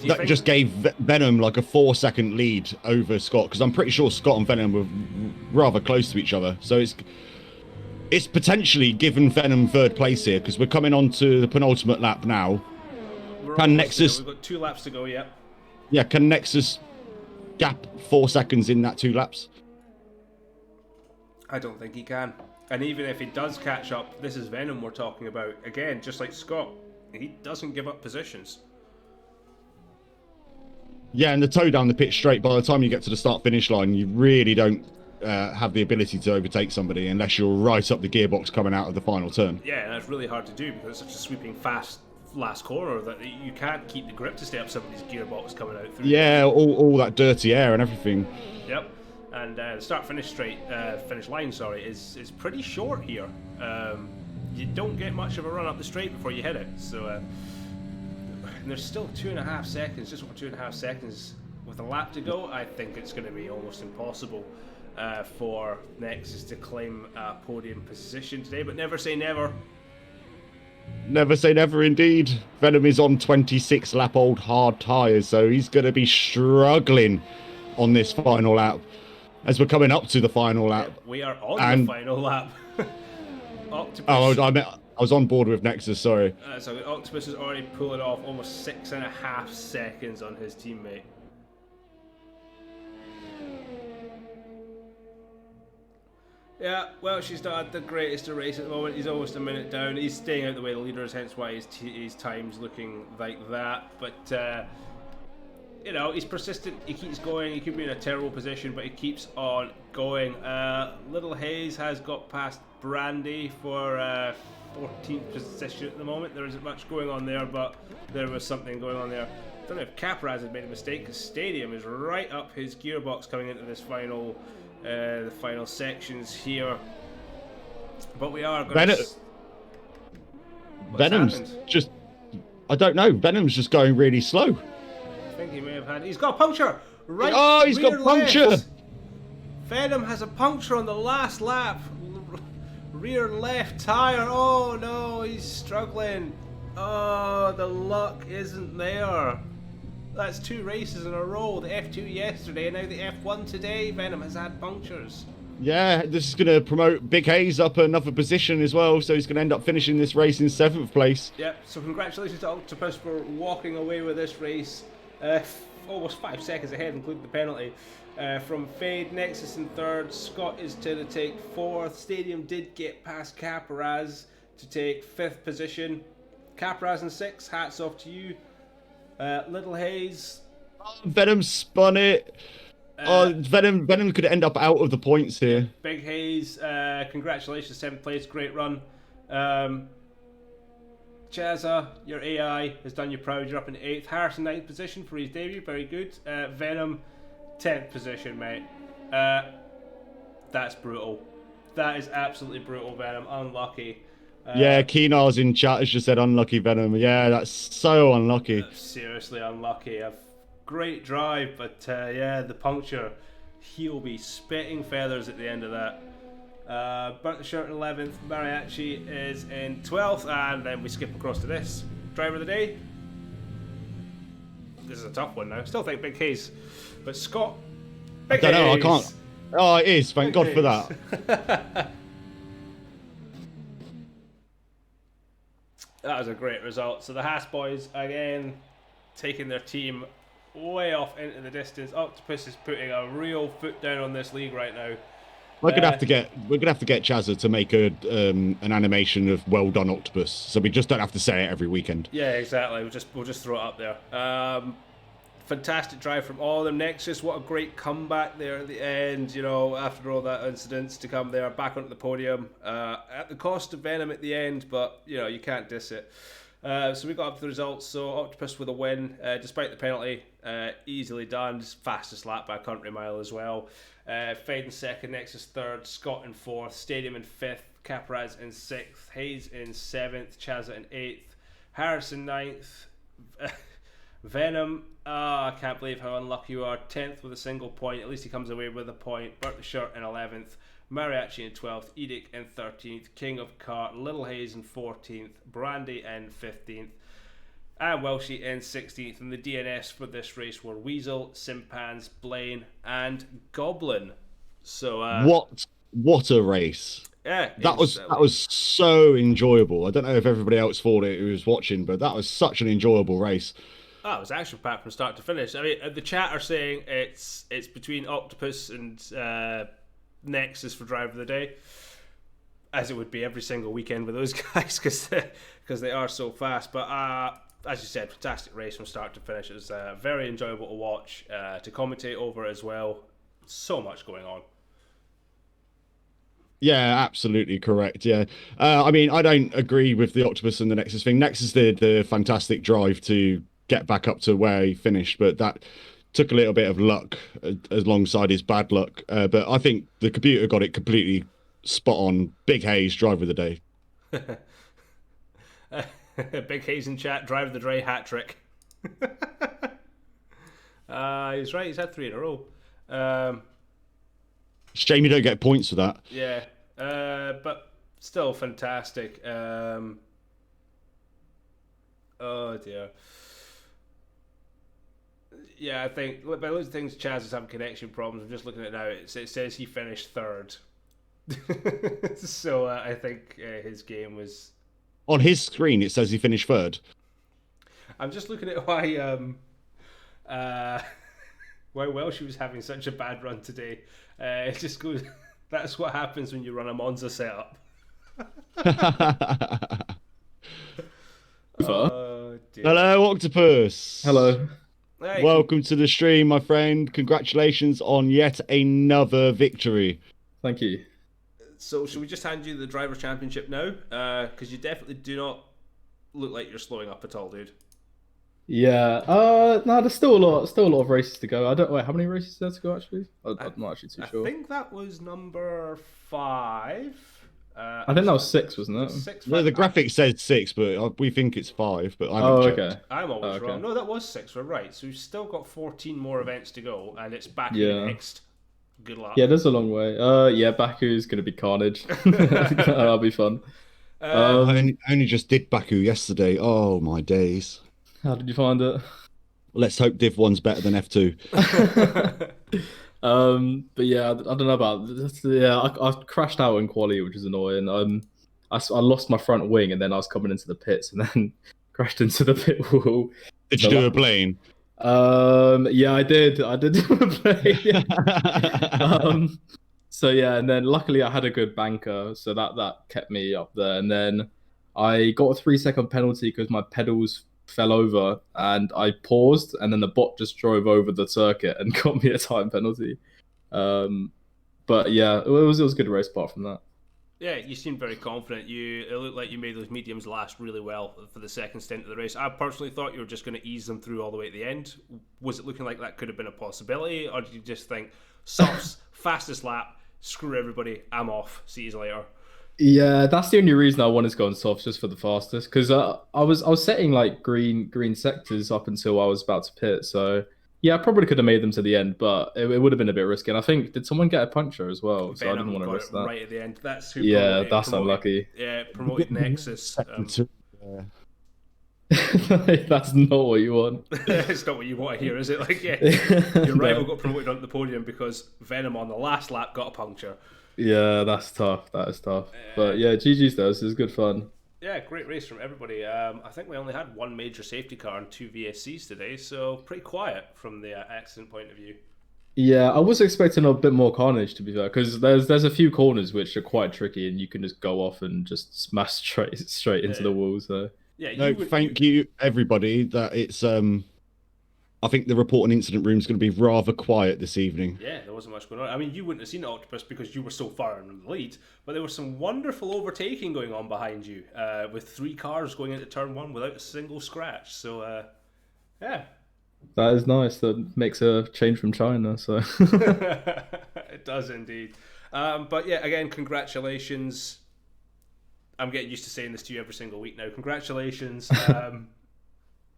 [SPEAKER 2] That just gave Venom like a 4-second lead over Scott because I'm pretty sure Scott and Venom were rather close to each other. So it's potentially given Venom 3rd place here because we're coming on to the penultimate lap now. Can Nexus?
[SPEAKER 1] We've got 2 laps to go. Yep.
[SPEAKER 2] Yeah, can Nexus gap 4 seconds in that 2 laps?
[SPEAKER 1] I don't think he can. And even if he does catch up, this is Venom we're talking about. Again, just like Scott, he doesn't give up positions.
[SPEAKER 2] Yeah, and the toe down the pitch straight, by the time you get to the start-finish line, you really don't have the ability to overtake somebody unless you're right up the gearbox coming out of the final turn.
[SPEAKER 1] Yeah, and that's really hard to do because it's such a sweeping, fast last corner that you can't keep the grip to stay up somebody's gearbox coming out through.
[SPEAKER 2] Yeah, all that dirty air and everything.
[SPEAKER 1] Yep. And the finish line, is pretty short here. You don't get much of a run up the straight before you hit it. So, and there's still 2.5 seconds, just over 2.5 seconds with a lap to go. I think it's going to be almost impossible for Nexus to claim a podium position today. But never say never.
[SPEAKER 2] Never say never, indeed. Venom is on 26 lap old hard tyres, so he's going to be struggling on this final lap. As we're coming up to the final lap.
[SPEAKER 1] Yeah, we are on the final lap. Octopus.
[SPEAKER 2] Oh, I was on board with Nexus, sorry.
[SPEAKER 1] So Octopus is already pulling off almost 6.5 seconds on his teammate. Yeah, well, she's not had the greatest of race at the moment. He's almost a minute down. He's staying out the way of the leaders, hence why his time's looking like that. But you know, he's persistent, he keeps going, he could be in a terrible position, but he keeps on going. Little Hayes has got past Brandy for 14th position at the moment. There isn't much going on there, but there was something going on there. I don't know if Capraz has made a mistake, because Stadium is right up his gearbox coming into this final, the final sections here. But we are going to...
[SPEAKER 2] Venom's just... I don't know, Venom's just going really slow.
[SPEAKER 1] I think he may have had... He's got a puncture! Right.
[SPEAKER 2] Oh, he's got puncture!
[SPEAKER 1] Left. Venom has a puncture on the last lap. Rear left tyre. Oh no, he's struggling. Oh, the luck isn't there. That's 2 races in a row. The F2 yesterday and now the F1 today. Venom has had punctures.
[SPEAKER 2] Yeah, this is going to promote Big Hayes up another position as well, so he's going to end up finishing this race in 7th place.
[SPEAKER 1] Yep, so congratulations to Octopus for walking away with this race. Almost 5 seconds ahead, including the penalty. From Fade, Nexus in 3rd, Scott is to take 4th. Stadium did get past Capraz to take 5th position. Capraz in 6th, hats off to you. Little Hayes.
[SPEAKER 2] Venom spun it. Oh, Venom could end up out of the points here.
[SPEAKER 1] Big Hayes, congratulations, 7th place, great run. Um, Chazza, your AI has done you proud. You're up in 8th. Harrison, 9th position for his debut, very good. Venom, 10th position, mate. That's brutal. That is absolutely brutal, Venom. Unlucky.
[SPEAKER 2] Yeah, Keenar's in chat has just said unlucky Venom. Yeah, that's so unlucky.
[SPEAKER 1] Seriously unlucky. A great drive, but yeah, the puncture. He'll be spitting feathers at the end of that. Burnt the shirt in 11th. Mariachi is in 12th, and then we skip across to this. Driver of the day. This is a tough one now. Still think Big Hayes, but Scott. Big
[SPEAKER 2] I don't know.
[SPEAKER 1] Hayes.
[SPEAKER 2] I can't. Oh, it is. Thank God for that.
[SPEAKER 1] That was a great result. So the Haas boys again taking their team way off into the distance. Octopus is putting a real foot down on this league right now.
[SPEAKER 2] We're gonna have to get Chazza to make an animation of well done Octopus, so we just don't have to say it every weekend.
[SPEAKER 1] Yeah, exactly. We'll just throw it up there. Fantastic drive from all of them. Nexus, what a great comeback there at the end, you know, after all that incidents to come there, back onto the podium, at the cost of Venom at the end, but, you know, you can't diss it. So we got up to the results. So Octopus with a win, despite the penalty, easily done, just fastest lap by a country mile as well. Fade in second, Nexus third, Scott in fourth, Stadium in fifth, Capraz in sixth, Hayes in seventh, Chazza in eighth, Harrison ninth, Venom, I can't believe how unlucky you are, 10th with a single point. At least he comes away with a point. Burnt the shirt in 11th, Mariachi in 12th, Edic in 13th, King of Cart, Little Hayes in 14th, Brandy in 15th, and Welshie in 16th. And the DNS for this race were Weasel, Simpans, Blaine, and Goblin. So
[SPEAKER 2] what a race!
[SPEAKER 1] Yeah,
[SPEAKER 2] that was so enjoyable. I don't know if everybody else thought it who was watching, but that was such an enjoyable race.
[SPEAKER 1] Oh, it was action packed from start to finish. I mean, the chat are saying it's between Octopus and Nexus for driver of the day, as it would be every single weekend with those guys because they are so fast. But as you said, fantastic race from start to finish. It was very enjoyable to watch, to commentate over as well. So much going on.
[SPEAKER 2] Yeah, absolutely correct. Yeah. I mean, I don't agree with the Octopus and the Nexus thing. Nexus did the fantastic drive to get back up to where he finished, but that took a little bit of luck alongside his bad luck. But I think the computer got it completely spot on. Big Hayes, driver of the day.
[SPEAKER 1] Big Hayes in chat, driver of the day, hat trick. He's right, he's had 3 in a row.
[SPEAKER 2] Shame you don't get points for that.
[SPEAKER 1] Yeah, but still fantastic. Oh dear. Yeah, I think by those things, Chaz is having connection problems. I'm just looking at it now. It says he finished third. So I think his game was...
[SPEAKER 2] On his screen, it says he finished third.
[SPEAKER 1] I'm just looking at why Welsh was having such a bad run today. It just goes... That's what happens when you run a Monza setup. Oh, dear.
[SPEAKER 2] Hello, Octopus.
[SPEAKER 3] Hello.
[SPEAKER 1] Hey,
[SPEAKER 2] Welcome to the stream, my friend. Congratulations on yet another victory.
[SPEAKER 3] Thank you.
[SPEAKER 1] So should we just hand you the driver's championship now? Because you definitely do not look like you're slowing up at all, dude.
[SPEAKER 3] Yeah. No, there's still a lot of races to go. I don't wait. How many races there to go actually? I'm not actually too sure.
[SPEAKER 1] I think that was number 5.
[SPEAKER 3] I think that was 6, wasn't it?
[SPEAKER 1] 6.
[SPEAKER 2] No, the graphic says 6, but we think it's 5. But I haven't checked.
[SPEAKER 3] Okay.
[SPEAKER 1] I'm always
[SPEAKER 3] Okay.
[SPEAKER 1] wrong. No, that was 6. We're right. So we've still got 14 more events to go, and it's back
[SPEAKER 3] Yeah.
[SPEAKER 1] next. Good luck.
[SPEAKER 3] Yeah, there's a long way. Yeah, Baku's gonna be carnage. That'll be fun.
[SPEAKER 2] I only just did Baku yesterday. Oh my days.
[SPEAKER 3] How did you find it?
[SPEAKER 2] Let's hope Div 1's better than F2.
[SPEAKER 3] But yeah, I don't know about this. Yeah, I crashed out in Quali, which is annoying. I lost my front wing, and then I was coming into the pits, and then crashed into the pit wall.
[SPEAKER 2] Did you do a plane?
[SPEAKER 3] Yeah, I did do a plane. So yeah, and then luckily I had a good banker, so that kept me up there. And then I got a 3-second penalty because my pedals fell over, and I paused, and then the bot just drove over the circuit and got me a time penalty. But yeah, it was a good race apart from that.
[SPEAKER 1] Yeah, you seemed very confident. It looked like you made those mediums last really well for the second stint of the race. I personally thought you were just going to ease them through all the way at the end. Was it looking like that could have been a possibility, or did you just think, softs, fastest lap, screw everybody, I'm off, see you later?
[SPEAKER 3] Yeah, that's the only reason I wanted to go on softs, just for the fastest, because I was setting like green sectors up until I was about to pit. So yeah, I probably could have made them to the end, but it would have been a bit risky. And I think, did someone get a puncture as well? So I didn't want to risk that.
[SPEAKER 1] Right at the end. That's who.
[SPEAKER 3] Yeah, that's unlucky.
[SPEAKER 1] Yeah, promoted Nexus.
[SPEAKER 2] Yeah.
[SPEAKER 3] That's not what you want.
[SPEAKER 1] It's not what you want to hear, is it? Like, yeah, your rival got promoted onto the podium because Venom on the last lap got a puncture.
[SPEAKER 3] Yeah, that's tough. That is tough. But yeah, GG's though. This is good fun.
[SPEAKER 1] Yeah, great race from everybody. I think we only had one major safety car and 2 VSCs today, so pretty quiet from the accident point of view.
[SPEAKER 3] Yeah, I was expecting a bit more carnage, to be fair, because there's a few corners which are quite tricky, and you can just go off and just smash straight into the wall. So
[SPEAKER 1] yeah,
[SPEAKER 2] No, thank you everybody. That it's I think the reporting incident room is going to be rather quiet this evening.
[SPEAKER 1] Yeah, there wasn't much going on. I mean, you wouldn't have seen the Octopus because you were so far in the lead, but there was some wonderful overtaking going on behind you, with 3 cars going into turn 1 without a single scratch. So, yeah.
[SPEAKER 3] that is nice. That makes a change from China. So
[SPEAKER 1] It does indeed. But yeah, again, congratulations. I'm getting used to saying this to you every single week now. Congratulations.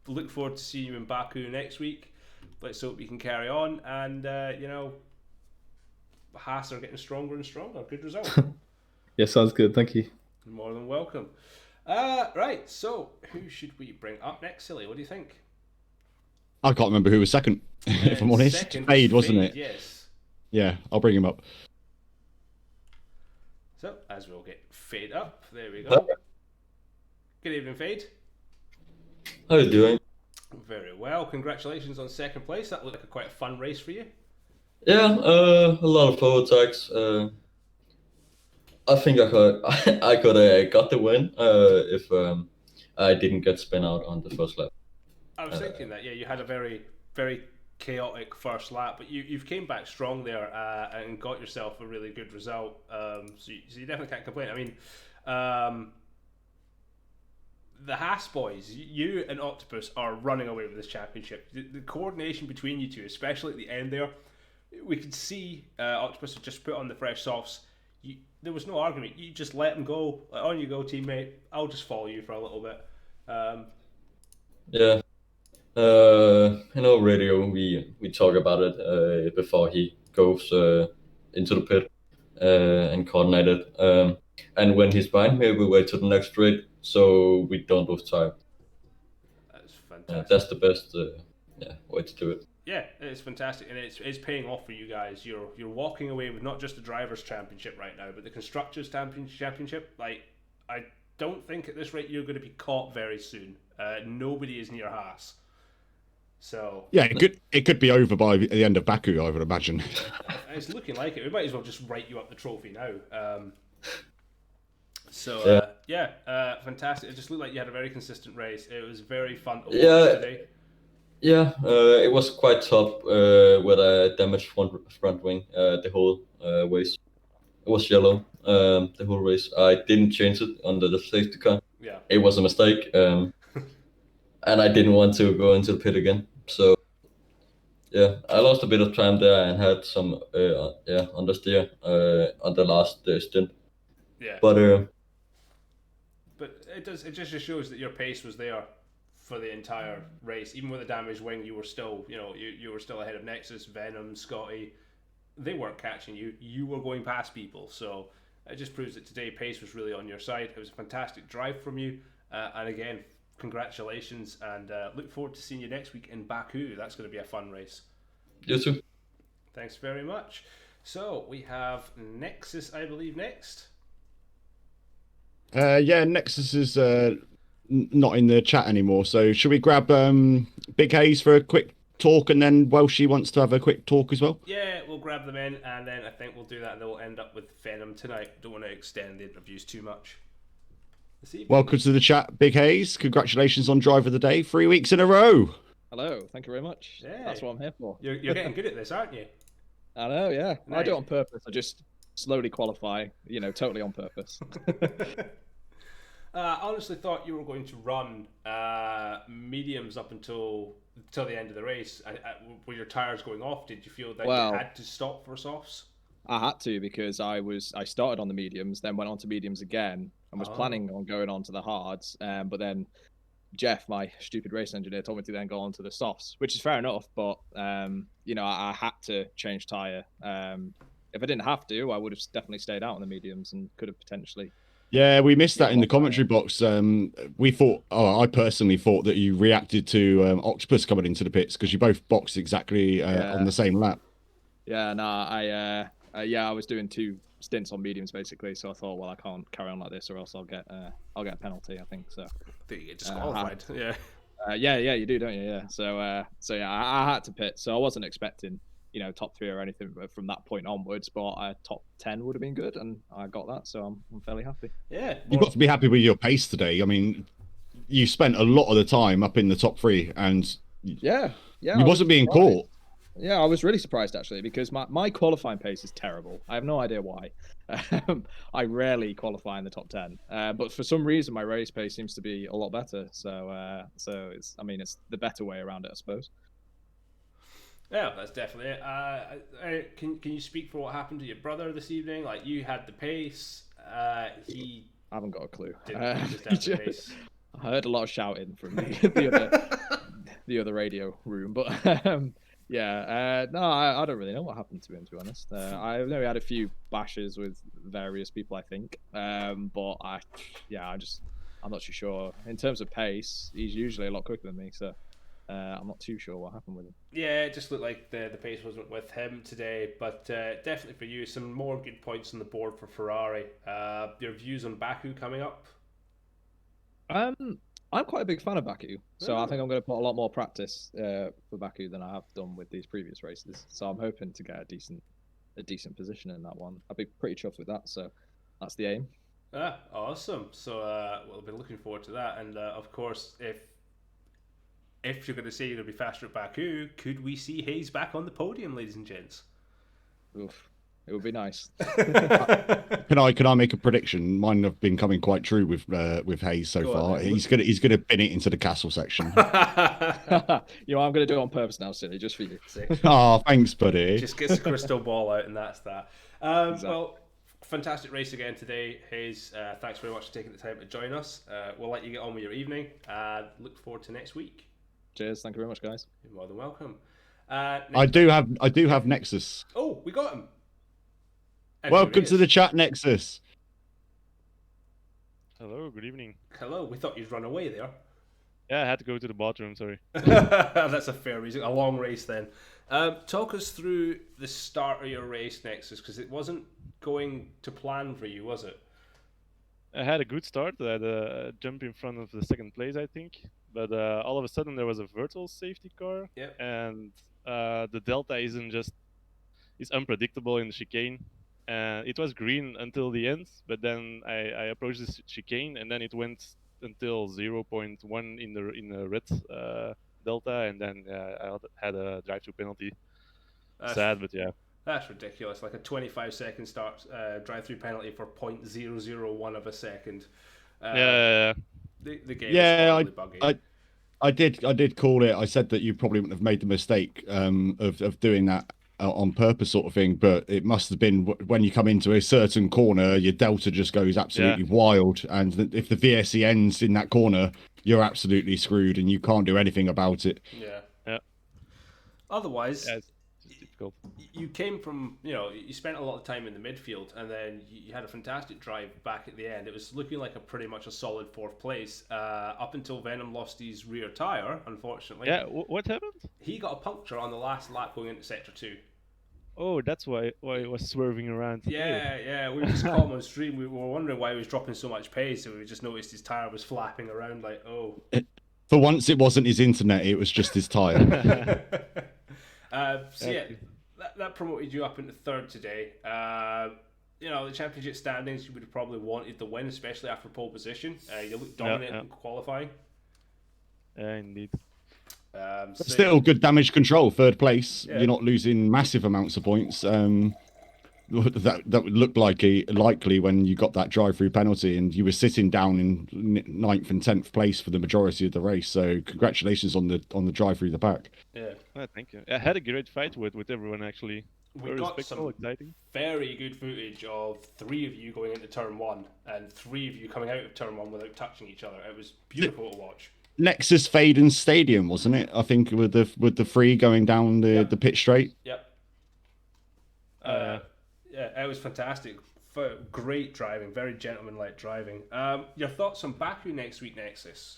[SPEAKER 1] Look forward to seeing you in Baku next week. Let's hope we can carry on. And, Haas are getting stronger and stronger. Good result.
[SPEAKER 3] yeah, sounds good. Thank you.
[SPEAKER 1] You're more than welcome. Right, so who should we bring up next, Silly? What do you think?
[SPEAKER 2] I can't remember who was second, if I'm honest.
[SPEAKER 1] Second,
[SPEAKER 2] Fade, wasn't it?
[SPEAKER 1] Yes.
[SPEAKER 2] Yeah, I'll bring him up.
[SPEAKER 1] So, as we'll get Fade up, there we go. Good evening, Fade.
[SPEAKER 4] How are you doing?
[SPEAKER 1] Very well. Congratulations on second place. That looked like quite a fun race for you.
[SPEAKER 4] Yeah, a lot of overtakes. I think I could have got the win if I didn't get spin out on the first lap.
[SPEAKER 1] I was thinking that, yeah, you had a very, very chaotic first lap, but you've came back strong there and got yourself a really good result. So you definitely can't complain. I mean, the Haas boys, you and Octopus are running away with this championship. The coordination between you two, especially at the end there, we could see Octopus had just put on the fresh softs. There was no argument. You just let him go. Like, on you go, teammate. I'll just follow you for a little bit.
[SPEAKER 4] Yeah. Radio, we talk about it before he goes into the pit and coordinate it. And when he's behind me, we wait to the next straight so we don't lose time.
[SPEAKER 1] That's fantastic.
[SPEAKER 4] That's the best way to do it.
[SPEAKER 1] Yeah, it's fantastic, and it's paying off for you guys. You're walking away with not just the drivers' championship right now, but the constructors' championship. Like, I don't think at this rate you're going to be caught very soon. Nobody is near Haas. So
[SPEAKER 2] yeah, it could be over by the end of Baku, I would imagine.
[SPEAKER 1] It's looking like it. We might as well just write you up the trophy now. Fantastic. It just looked like you had a very consistent race. It was very fun to watch today.
[SPEAKER 4] Yeah, it was quite tough with a damaged front wing the whole race. It was yellow the whole race. I didn't change it under the safety car.
[SPEAKER 1] Yeah,
[SPEAKER 4] it was a mistake, and I didn't want to go into the pit again. So yeah, I lost a bit of time there and had some understeer on the last stint.
[SPEAKER 1] Yeah,
[SPEAKER 4] but
[SPEAKER 1] it just shows that your pace was there for the entire race. Even with a damaged wing, you were still, you were still ahead of Nexus, Venom, Scotty. They weren't catching you. You were going past people. So it just proves that today pace was really on your side. It was a fantastic drive from you. And again, congratulations. And look forward to seeing you next week in Baku. That's going to be a fun race.
[SPEAKER 4] You too.
[SPEAKER 1] Thanks very much. So we have Nexus, I believe, next.
[SPEAKER 2] Yeah, Nexus is not in the chat anymore. So should we grab Big Hayes for a quick talk, and then Welshie wants to have a quick talk as well?
[SPEAKER 1] Yeah, we'll grab them in, and then I think we'll do that, and then we'll end up with Venom tonight. Don't want to extend the interviews too much.
[SPEAKER 2] Welcome to the chat, Big Hayes. Congratulations on Driver of the Day. 3 weeks in a row.
[SPEAKER 5] Hello, thank you very much.
[SPEAKER 1] Yeah.
[SPEAKER 5] That's what I'm here for.
[SPEAKER 1] You're getting good at this, aren't you?
[SPEAKER 5] I know, yeah.
[SPEAKER 1] Nice.
[SPEAKER 5] I do it on purpose. I just slowly qualify, totally on purpose.
[SPEAKER 1] I honestly thought you were going to run mediums up until the end of the race. Were your tires going off? Did you feel that you had to stop for softs?
[SPEAKER 5] I had to, because I started on the mediums, then went on to mediums again, and was planning on going on to the hards. But then Jeff, my stupid race engineer, told me to then go on to the softs, which is fair enough. But I had to change tire. If I didn't have to, I would have definitely stayed out on the mediums and could have potentially.
[SPEAKER 2] Yeah, we missed that in the commentary box. I personally thought that you reacted to Octopus coming into the pits because you both boxed exactly on the same lap.
[SPEAKER 5] Yeah, no, I was doing 2 stints on mediums basically, so I thought, well, I can't carry on like this, or else I'll get a penalty, I think. So
[SPEAKER 1] I think you get disqualified.
[SPEAKER 5] Yeah, you do, don't you? Yeah. So I had to pit, so I wasn't expecting top 3 or anything from that point onwards, but top 10 would have been good, and I got that, so I'm fairly happy.
[SPEAKER 1] Yeah,
[SPEAKER 2] you've got to be happy with your pace today. I mean, you spent a lot of the time up in the top 3, and
[SPEAKER 5] you
[SPEAKER 2] wasn't being caught.
[SPEAKER 5] Yeah, I was really surprised actually, because my qualifying pace is terrible. I have no idea why. I rarely qualify in the top 10, but for some reason my race pace seems to be a lot better. So it's the better way around it, I suppose.
[SPEAKER 1] Yeah, that's definitely it. Can you speak for what happened to your brother this evening? Like, you had the pace. He
[SPEAKER 5] I haven't got a clue.
[SPEAKER 1] Pace.
[SPEAKER 5] I heard a lot of shouting from the other radio room, but no, I don't really know what happened to him, to be honest. I know he had a few bashes with various people, I think, but I'm not too sure. In terms of pace, he's usually a lot quicker than me, so. I'm not too sure what happened with him.
[SPEAKER 1] Yeah, it just looked like the pace wasn't with him today, but definitely for you, some more good points on the board for Ferrari. Your views on Baku coming up?
[SPEAKER 5] I'm quite a big fan of Baku, so I think I'm going to put a lot more practice for Baku than I have done with these previous races. So I'm hoping to get a decent position in that one. I'd be pretty chuffed with that. So that's the aim.
[SPEAKER 1] Awesome. So we'll be looking forward to that, and of course, if you're going to say you're going to be faster at Baku, could we see Hayes back on the podium, ladies and gents?
[SPEAKER 5] Oof, it would be nice.
[SPEAKER 2] Can I make a prediction? Mine have been coming quite true with Hayes so far. He's gonna bin it into the castle section.
[SPEAKER 5] I'm gonna do it on purpose now, silly, just for you.
[SPEAKER 2] Oh, thanks, buddy.
[SPEAKER 1] Just gets the crystal ball out, and that's that.
[SPEAKER 5] Exactly.
[SPEAKER 1] Well, fantastic race again today, Hayes. Thanks very much for taking the time to join us. We'll let you get on with your evening. Look forward to next week.
[SPEAKER 5] Cheers, thank you very much, guys.
[SPEAKER 1] You're more than welcome.
[SPEAKER 2] I do have Nexus.
[SPEAKER 1] Oh, we got him. And
[SPEAKER 2] welcome to the chat, Nexus.
[SPEAKER 6] Hello, good evening.
[SPEAKER 1] Hello, we thought you'd run away there.
[SPEAKER 6] Yeah, I had to go to the bathroom, sorry.
[SPEAKER 1] That's a fair reason. A long race then. Talk us through the start of your race, Nexus, because it wasn't going to plan for you, was it?
[SPEAKER 6] I had a good start. I had a jump in front of the second place, I think. But all of a sudden there was a virtual safety car.
[SPEAKER 1] Yep.
[SPEAKER 6] And the delta is unpredictable in the chicane. It was green until the end, but then I approached the chicane, and then it went until 0.1 in the red delta, and then I had a drive-through penalty. Sad, but yeah.
[SPEAKER 1] That's ridiculous. Like a 25-second start drive-through penalty for 0.001 of a second.
[SPEAKER 6] Yeah.
[SPEAKER 1] The game is really buggy.
[SPEAKER 2] I did call it. I said that you probably wouldn't have made the mistake of doing that on purpose, sort of thing. But it must have been when you come into a certain corner, your delta just goes absolutely wild, and if the VSE ends in that corner, you're absolutely screwed, and you can't do anything about it.
[SPEAKER 1] Yeah. Otherwise.
[SPEAKER 6] Yeah, it's difficult.
[SPEAKER 1] You came from, you spent a lot of time in the midfield, and then you had a fantastic drive back at the end. It was looking like pretty much a solid 4th place up until Venom lost his rear tyre, unfortunately.
[SPEAKER 6] Yeah, what happened?
[SPEAKER 1] He got a puncture on the last lap going into Sector 2.
[SPEAKER 6] Oh, that's why he was swerving around.
[SPEAKER 1] Yeah, we just caught him on stream. We were wondering why he was dropping so much pace, so we just noticed his tyre was flapping around like, oh.
[SPEAKER 2] For once, it wasn't his internet, it was just his tyre.
[SPEAKER 1] That promoted you up into 3rd today. the championship standings, you would have probably wanted the win, especially after pole position. You looked dominant in qualifying.
[SPEAKER 6] Yeah, indeed.
[SPEAKER 2] Still good damage control, third place. You're not losing massive amounts of points. That would look likely when you got that drive-through penalty, and you were sitting down in 9th and 10th place for the majority of the race. So congratulations on the drive through the pack.
[SPEAKER 1] Yeah.
[SPEAKER 6] Oh, thank you. I had a great fight with everyone actually.
[SPEAKER 1] We
[SPEAKER 6] Very
[SPEAKER 1] got
[SPEAKER 6] respectful,
[SPEAKER 1] some
[SPEAKER 6] exciting.
[SPEAKER 1] very good footage of 3 of you going into turn 1 and 3 of you coming out of turn 1 without touching each other. It was beautiful to watch.
[SPEAKER 2] Nexus Faden Stadium, wasn't it? I think with the 3 going down the pit straight.
[SPEAKER 1] Yep. Yeah, it was fantastic. Great driving, very gentlemanlike driving. Your thoughts on Baku next week, Nexus?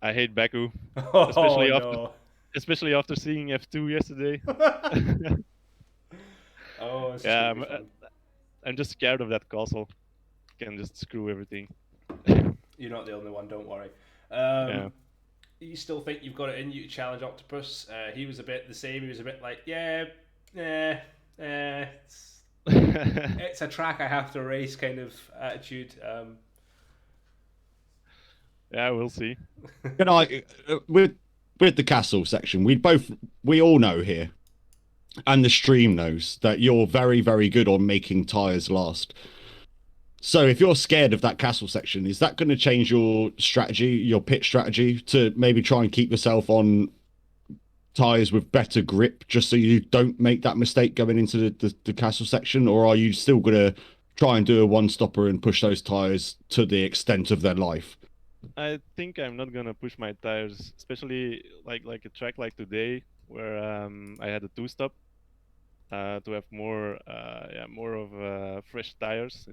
[SPEAKER 6] I hate Baku,
[SPEAKER 1] Oh,
[SPEAKER 6] especially after seeing F2 yesterday.
[SPEAKER 1] Oh, it's
[SPEAKER 6] Yeah,
[SPEAKER 1] gonna be fun.
[SPEAKER 6] I'm just scared of that castle. Can just screw everything.
[SPEAKER 1] You're not the only one, don't worry.
[SPEAKER 6] Yeah.
[SPEAKER 1] You still think you've got it in you to challenge Octopus? He was a bit the same. He was a bit like, it's a track I have to race kind of attitude.
[SPEAKER 6] Yeah, we'll see.
[SPEAKER 2] Can I with the castle section? We all know here, and the stream knows that you're very, very good on making tires last. So if you're scared of that castle section, is that going to change your strategy, your pit strategy, to maybe try and keep yourself on tires with better grip, just so you don't make that mistake going into the castle section? Or are you still going to try and do a one-stopper and push those tires to the extent of their life?
[SPEAKER 6] I think I'm not gonna push my tires, especially like a track like today, where I had a 2-stop to have more of fresh tires.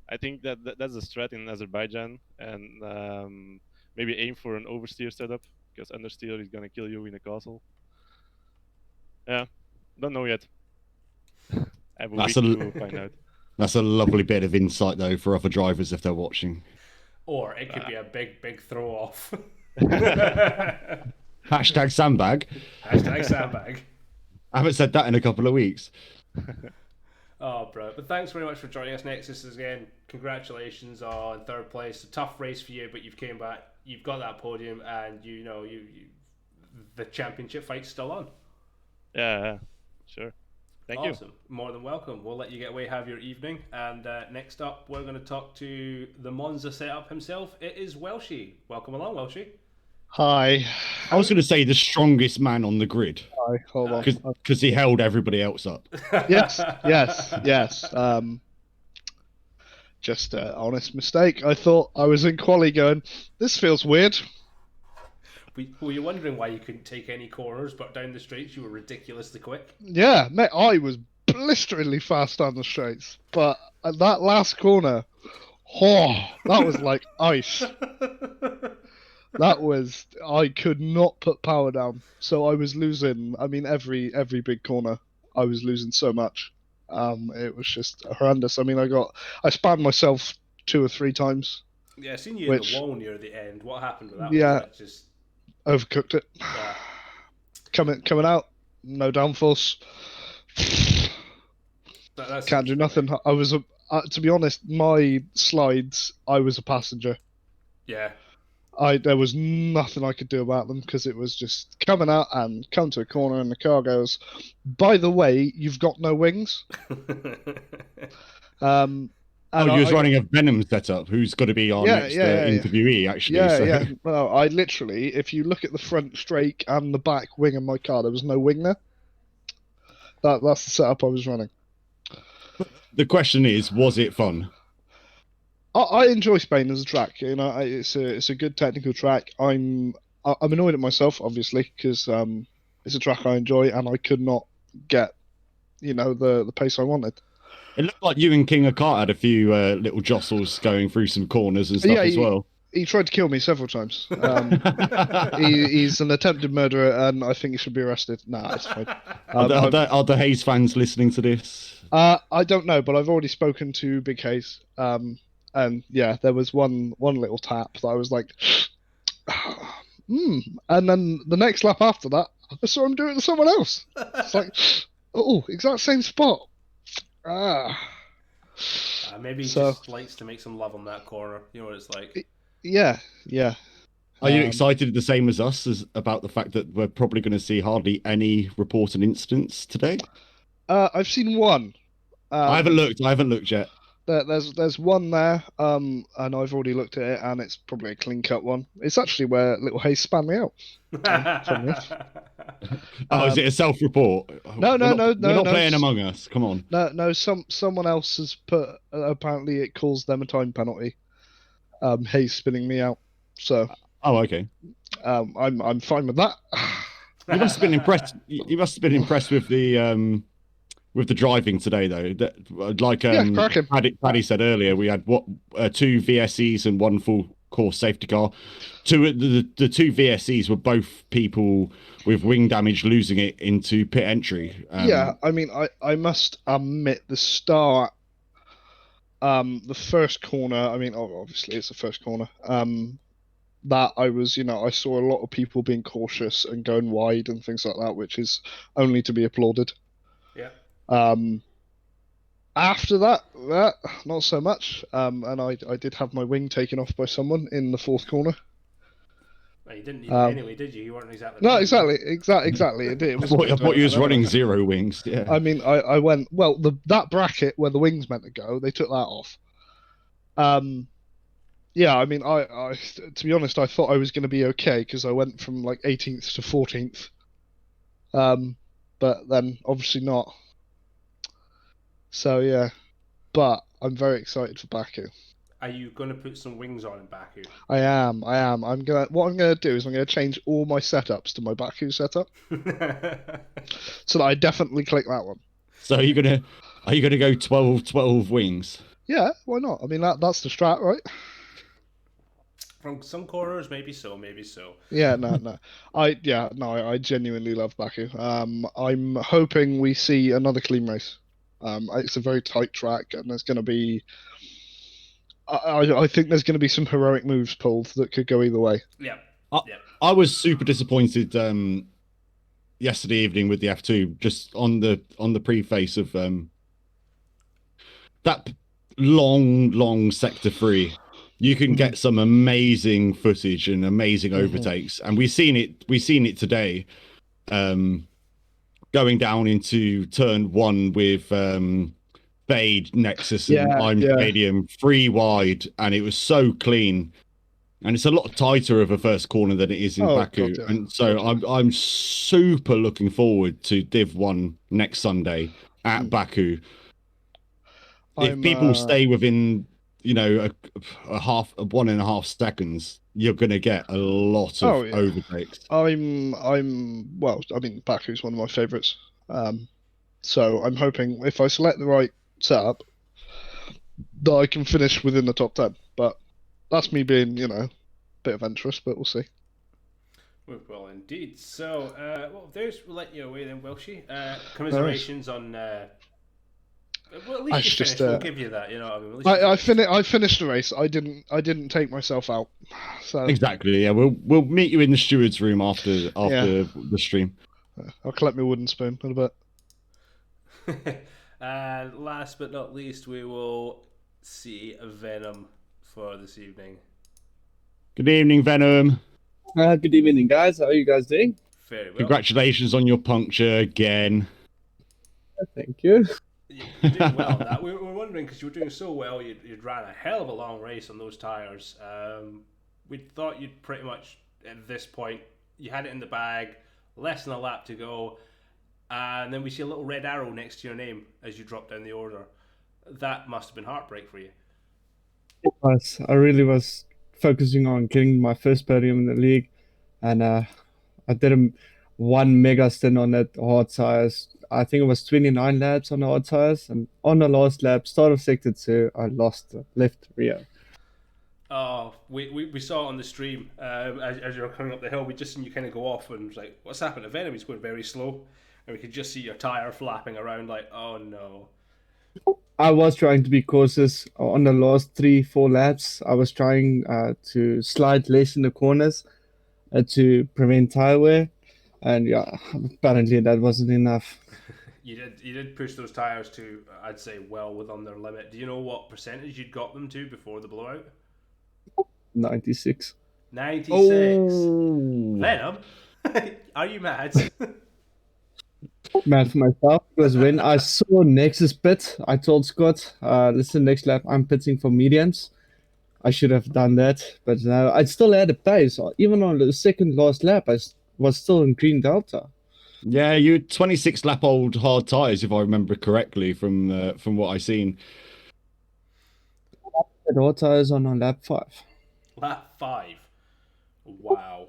[SPEAKER 6] I think that's a strat in Azerbaijan, and maybe aim for an oversteer setup, because understeer is gonna kill you in a castle. Yeah, don't know yet. I have a week to find out.
[SPEAKER 2] That's a lovely bit of insight, though, for other drivers if they're watching.
[SPEAKER 1] Or it could be a big throw off.
[SPEAKER 2] Hashtag sandbag.
[SPEAKER 1] Hashtag sandbag.
[SPEAKER 2] I haven't said that in a couple of weeks.
[SPEAKER 1] Oh, bro. But thanks very much for joining us, Nexus. Again, congratulations on 3rd place. A tough race for you, but you've came back. You've got that podium, and you the championship fight's still on.
[SPEAKER 6] Yeah, sure. Thank you.
[SPEAKER 1] Awesome. More than welcome. We'll let you get away, have your evening. And next up, we're going to talk to the Monza setup himself. It is Welshie. Welcome along, Welshie.
[SPEAKER 7] Hi.
[SPEAKER 2] I was going to say the strongest man on the grid.
[SPEAKER 7] Hi, hold on.
[SPEAKER 2] Because he held everybody else up.
[SPEAKER 7] Yes. Just an honest mistake. I thought I was in Quali going, this feels weird.
[SPEAKER 1] Were you wondering why you couldn't take any corners, but down the straights you were ridiculously quick?
[SPEAKER 7] Yeah, mate, I was blisteringly fast on the straights. But at that last corner, that was like ice. I could not put power down. So I was losing, every big corner, I was losing so much. It was just horrendous. I spanned myself 2 or 3 times.
[SPEAKER 1] Yeah, I seen you in the wall near the end. What happened with that?
[SPEAKER 7] Yeah.
[SPEAKER 1] Was just
[SPEAKER 7] overcooked it.
[SPEAKER 1] Yeah.
[SPEAKER 7] Coming out, no downforce. Can't do nothing. I was, to be honest, my slides, I was a passenger.
[SPEAKER 1] Yeah.
[SPEAKER 7] There was nothing I could do about them because it was just coming out and come to a corner and the car goes, by the way, you've got no wings.
[SPEAKER 2] He was running a Venom setup. Who's got to be our next interviewee, actually.
[SPEAKER 7] Yeah. Well, I literally, if you look at the front strake and the back wing of my car, there was no wing there. That's the setup I was running.
[SPEAKER 2] The question is, was it fun?
[SPEAKER 7] I enjoy Spain as a track. It's a good technical track. I'm annoyed at myself, obviously, because it's a track I enjoy, and I could not get, the pace I wanted.
[SPEAKER 2] It looked like you and King of Kart had a few little jostles going through some corners and stuff as well.
[SPEAKER 7] He tried to kill me several times. He's an attempted murderer, and I think he should be arrested. Nah, it's fine.
[SPEAKER 2] Are the Hayes fans listening to this?
[SPEAKER 7] I don't know, but I've already spoken to Big Hayes. And yeah, there was one little tap that I was like, and then the next lap after that, I saw him do it to someone else. It's like, exact same spot.
[SPEAKER 1] Maybe he
[SPEAKER 7] So-
[SPEAKER 1] just likes to make some love on that corner. You know what it's like.
[SPEAKER 7] Yeah.
[SPEAKER 2] Are you
[SPEAKER 7] Um,
[SPEAKER 2] excited the same as us about the fact that we're probably going to see hardly any reported incidents today?
[SPEAKER 7] I've seen one.
[SPEAKER 2] I haven't looked yet.
[SPEAKER 7] There's one there, and I've already looked at it, and it's probably a clean cut one. It's actually where Little Hayes spun me out. Funnily enough.
[SPEAKER 2] Is it a self-report?
[SPEAKER 7] No,
[SPEAKER 2] We're not
[SPEAKER 7] no.
[SPEAKER 2] playing Among Us. Come on.
[SPEAKER 7] No. Someone else has put. Apparently, it caused them a time penalty. Hayes spinning me out. So,
[SPEAKER 2] Oh, okay.
[SPEAKER 7] I'm fine with that.
[SPEAKER 2] You must have been impressed. You must have been impressed with the driving today, though. That, like
[SPEAKER 7] cracking.
[SPEAKER 2] Paddy said earlier, we had two VSEs and one full course safety car. The two VSEs were both people with wing damage losing it into pit entry.
[SPEAKER 7] Yeah, I mean, I must admit the start, the first corner. I mean, obviously it's the first corner. That I was, I saw a lot of people being cautious and going wide and things like that, which is only to be applauded.
[SPEAKER 1] Yeah.
[SPEAKER 7] After that, not so much. And I did have my wing taken off by someone in the fourth corner.
[SPEAKER 1] Well, you didn't need it anyway, did you? You weren't exactly.
[SPEAKER 7] No, exactly. It was.
[SPEAKER 2] I thought you was running zero wings. Yeah.
[SPEAKER 7] I mean, I went that bracket where the wings meant to go. They took that off. Yeah, I mean, I to be honest, I thought I was going to be okay because I went from like 18th to 14th. But then obviously not. So yeah, but I'm very excited for Baku.
[SPEAKER 1] Are you going to put some wings on in Baku?
[SPEAKER 7] I am. What I'm gonna do is I'm gonna change all my setups to my Baku setup, so that I definitely click that one.
[SPEAKER 2] So are you gonna go 12 wings?
[SPEAKER 7] Yeah, why not? I mean that's the strat, right?
[SPEAKER 1] From some corners, maybe so.
[SPEAKER 7] Yeah, no. I genuinely love Baku. I'm hoping we see another clean race. It's a very tight track, and there's going to be. I think there's going to be some heroic moves pulled that could go either way.
[SPEAKER 1] Yeah.
[SPEAKER 2] I was super disappointed yesterday evening with the F2, just on the preface of that long sector 3. You can get some amazing footage and amazing overtakes, and we've seen it today, going down into turn 1 with Fade, Nexus, and I'm Stadium 3 wide, and it was so clean, and it's a lot tighter of a first corner than it is in Baku,
[SPEAKER 7] God, yeah.
[SPEAKER 2] and so I'm super looking forward to Div 1 next Sunday at Baku. If people stay within a 1.5 seconds, you're gonna get a lot of overtakes.
[SPEAKER 7] Well, I mean, Baku's one of my favorites. So I'm hoping if I select the right setup, that I can finish within the top 10. But that's me being, a bit adventurous, but we'll see.
[SPEAKER 1] Well, indeed. So, there's we'll let you away then, Welshie. Commiserations on. Well, at least you finished. We'll give you that. You know what I mean?
[SPEAKER 7] I finished the race. I didn't take myself out. So
[SPEAKER 2] Exactly. Yeah, we'll meet you in the steward's room after the stream.
[SPEAKER 7] I'll collect my wooden spoon in a bit.
[SPEAKER 1] And last but not least, we will see Venom for this evening.
[SPEAKER 2] Good evening, Venom.
[SPEAKER 8] Good evening, guys. How are you guys doing?
[SPEAKER 1] Very well.
[SPEAKER 2] Congratulations on your puncture again.
[SPEAKER 8] Thank you.
[SPEAKER 1] You're doing well on that. We were wondering, because you were doing so well, you'd ran a hell of a long race on those tyres. We thought you'd pretty much, at this point, you had it in the bag, less than a lap to go, and then we see a little red arrow next to your name as you drop down the order. That must have been heartbreak for you.
[SPEAKER 8] It was. I really was focusing on getting my first podium in the league, and I did one mega stint on that hard tires. I think it was 29 laps on the hard tires, and on the last lap, start of sector 2, I lost the left rear.
[SPEAKER 1] Oh, we saw it on the stream as you were coming up the hill. We just seen you kind of go off, and it was like, what's happened to Venom? He's going very slow, and we could just see your tire flapping around like, oh no.
[SPEAKER 8] I was trying to be cautious on the last 3-4 laps. I was trying to slide less in the corners to prevent tire wear, and apparently that wasn't enough.
[SPEAKER 1] You did push those tires to, I'd say, well within their limit. Do you know what percentage you'd got them to before the blowout?
[SPEAKER 8] 96.
[SPEAKER 1] 96.
[SPEAKER 2] Oh,
[SPEAKER 1] Venom, are you mad?
[SPEAKER 8] Mad for myself, because when I saw Nexus pit, I told Scott, listen, next lap I'm pitting for mediums. I should have done that, but no, I still had a pace. Even on the second last lap, was still in green delta.
[SPEAKER 2] yeah, you 26 lap old hard tires, if I remember correctly from what I seen.
[SPEAKER 8] The hard tires on lap 5.
[SPEAKER 1] Lap 5. Wow.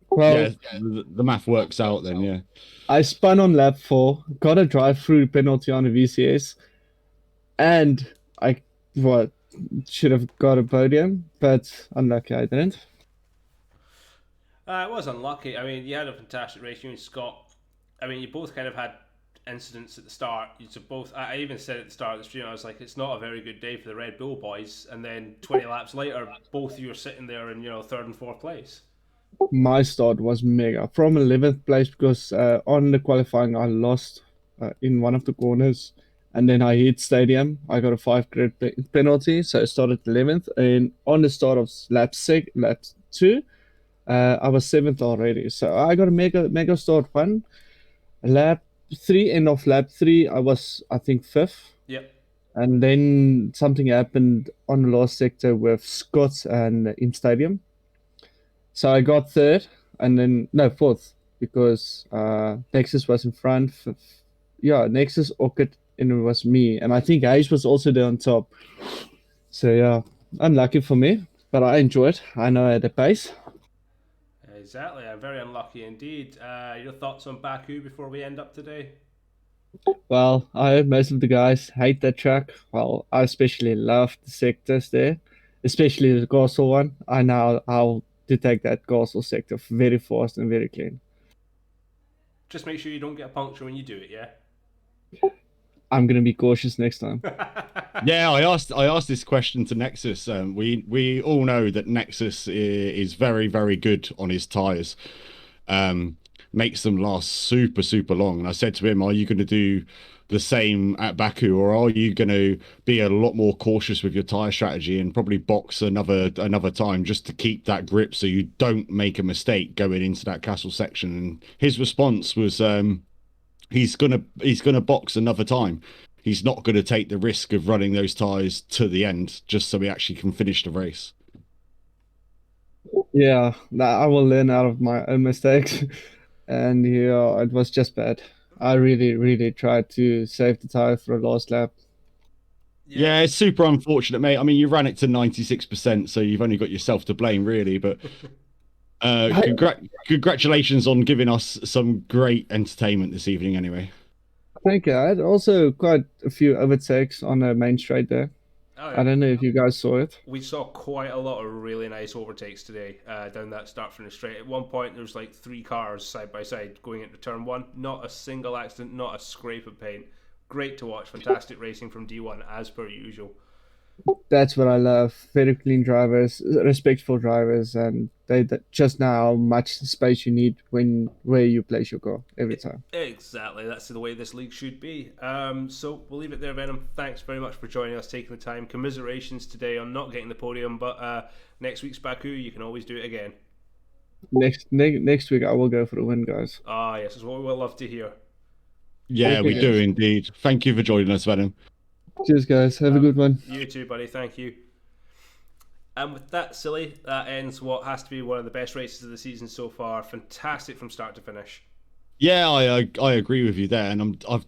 [SPEAKER 8] Well,
[SPEAKER 2] Yeah, the math works out then. Yeah.
[SPEAKER 8] I spun on lap 4, got a drive-through penalty on the VCS, and I should have got a podium, but unlucky I didn't.
[SPEAKER 1] It was unlucky. I mean, you had a fantastic race. You and Scott. I mean, you both kind of had incidents at the start. I even said at the start of the stream, I was like, it's not a very good day for the Red Bull boys. And then 20 laps later, both of you are sitting there in third and fourth place.
[SPEAKER 8] My start was mega from 11th place because on the qualifying I lost in one of the corners, and then I hit stadium. I got a 5 grid penalty, so I started 11th. And on the start of lap 2, I was 7th already. So I got a mega start 1. Lap 3, end of lap 3, I was, I think, 5th.
[SPEAKER 1] Yep.
[SPEAKER 8] And then something happened on the last sector with Scott and in stadium. So I got 3rd, and then, no, 4th, because Nexus was in front. Nexus, Orchid, and it was me. And I think Hayes was also there on top. So yeah, unlucky for me, but I enjoyed. I know I had a pace.
[SPEAKER 1] Exactly, I'm very unlucky indeed. Your thoughts on Baku before we end up today?
[SPEAKER 8] Well, I heard most of the guys hate that track. Well, I especially love the sectors there, especially the castle one. I know how to take that castle sector very fast and very clean.
[SPEAKER 1] Just make sure you don't get a puncture when you do it, yeah?
[SPEAKER 8] I'm gonna be cautious next time.
[SPEAKER 2] Yeah, I asked this question to Nexus. We all know that Nexus is very, very good on his tires. Makes them last super, super long. And I said to him, are you going to do the same at Baku, or are you going to be a lot more cautious with your tire strategy and probably box another time just to keep that grip so you don't make a mistake going into that castle section? And his response was, he's gonna box another time. He's not going to take the risk of running those tires to the end just so he actually can finish the race.
[SPEAKER 8] Yeah, I will learn out of my own mistakes. And yeah, it was just bad. I really, really tried to save the tire for the last lap.
[SPEAKER 2] Yeah, it's super unfortunate, mate. I mean, you ran it to 96%, so you've only got yourself to blame, really. But congratulations on giving us some great entertainment this evening, anyway.
[SPEAKER 8] Thank you. I had also quite a few overtakes on the main straight there.
[SPEAKER 1] Oh, yeah.
[SPEAKER 8] I don't know if you guys saw it.
[SPEAKER 1] We saw quite a lot of really nice overtakes today down that start finish straight. At one point, there was like 3 cars side by side going into turn 1. Not a single accident, not a scrape of paint. Great to watch. Fantastic racing from D1 as per usual.
[SPEAKER 8] That's what I love. Very clean drivers, respectful drivers, and they just know how much space you need where you place your car every time.
[SPEAKER 1] Exactly. That's the way this league should be. So we'll leave it there, Venom. Thanks very much for joining us, taking the time. Commiserations today on not getting the podium, but next week's Baku, you can always do it again.
[SPEAKER 8] Next week, I will go for the win, guys.
[SPEAKER 1] Ah, yes, that's what we will love to hear.
[SPEAKER 2] Yeah, we do indeed. Thank you for joining us, Venom.
[SPEAKER 8] Cheers, guys. Have a good one.
[SPEAKER 1] You too, buddy. Thank you. And with that, Silly, that ends what has to be one of the best races of the season so far. Fantastic from start to finish.
[SPEAKER 2] Yeah, I agree with you there, and I'm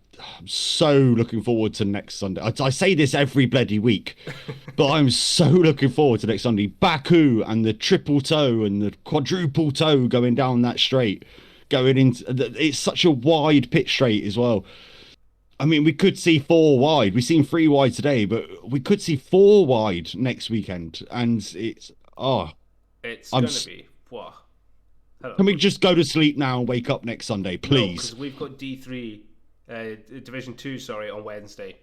[SPEAKER 2] so looking forward to next Sunday. I say this every bloody week, but I'm so looking forward to next Sunday. Baku and the triple toe and the quadruple toe going down that straight, going into it's such a wide pit straight as well. I mean, we could see 4 wide. We've seen 3 wide today, but we could see 4 wide next weekend, and it's going
[SPEAKER 1] to be what.
[SPEAKER 2] Can we just go to sleep now and wake up next Sunday, please?
[SPEAKER 1] Because we've got D3, Division 2, on Wednesday.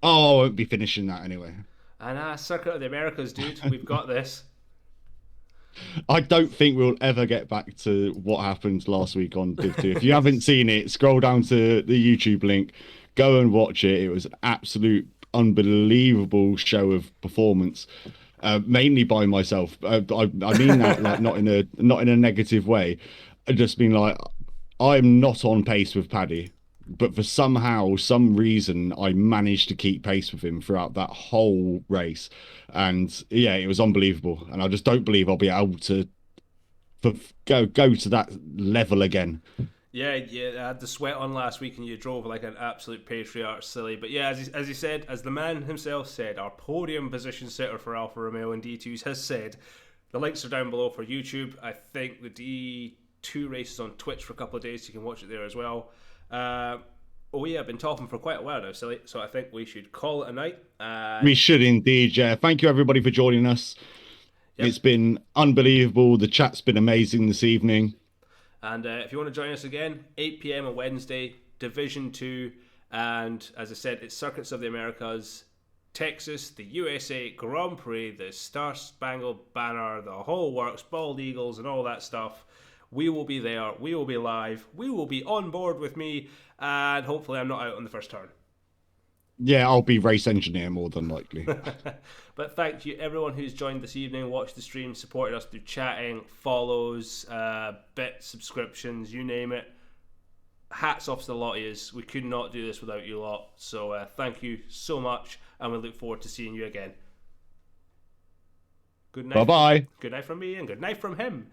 [SPEAKER 2] Oh, I won't be finishing that anyway.
[SPEAKER 1] And Circuit of the Americas, dude. We've got this.
[SPEAKER 2] I don't think we'll ever get back to what happened last week on Div 2. If you haven't seen it, scroll down to the YouTube link, go and watch it. It was an absolute unbelievable show of performance, mainly by myself. I mean that like not in a negative way. I just mean like I'm not on pace with Paddy, but for some reason, I managed to keep pace with him throughout that whole race. And yeah, it was unbelievable. And I just don't believe I'll be able to go to that level again.
[SPEAKER 1] Yeah, I had the sweat on last week and you drove like an absolute patriarch, silly. But yeah, as he said, as the man himself said, our podium position setter for Alfa Romeo and D2s has said, the links are down below for YouTube. I think the D2 race is on Twitch for a couple of days, so you can watch it there as well. Oh yeah, I've been talking for quite a while now, silly. So I think we should call it a night.
[SPEAKER 2] We should indeed, yeah. Thank you everybody for joining us. Yep. It's been unbelievable. The chat's been amazing this evening.
[SPEAKER 1] And if you want to join us again, 8 p.m. on Wednesday, Division 2. And as I said, it's Circuits of the Americas, Texas, the USA Grand Prix, the Star Spangled Banner, the whole works, bald eagles and all that stuff. We will be there. We will be live. We will be on board with me. And hopefully I'm not out on the first turn.
[SPEAKER 2] Yeah, I'll be race engineer more than likely.
[SPEAKER 1] But thank you everyone who's joined this evening, watched the stream, supported us through chatting, follows, bits, subscriptions, you name it. Hats off to the lot of yous. We could not do this without you lot. So thank you so much, and we look forward to seeing you again. Good night.
[SPEAKER 2] Bye-bye.
[SPEAKER 1] Good night from me, and good night from him.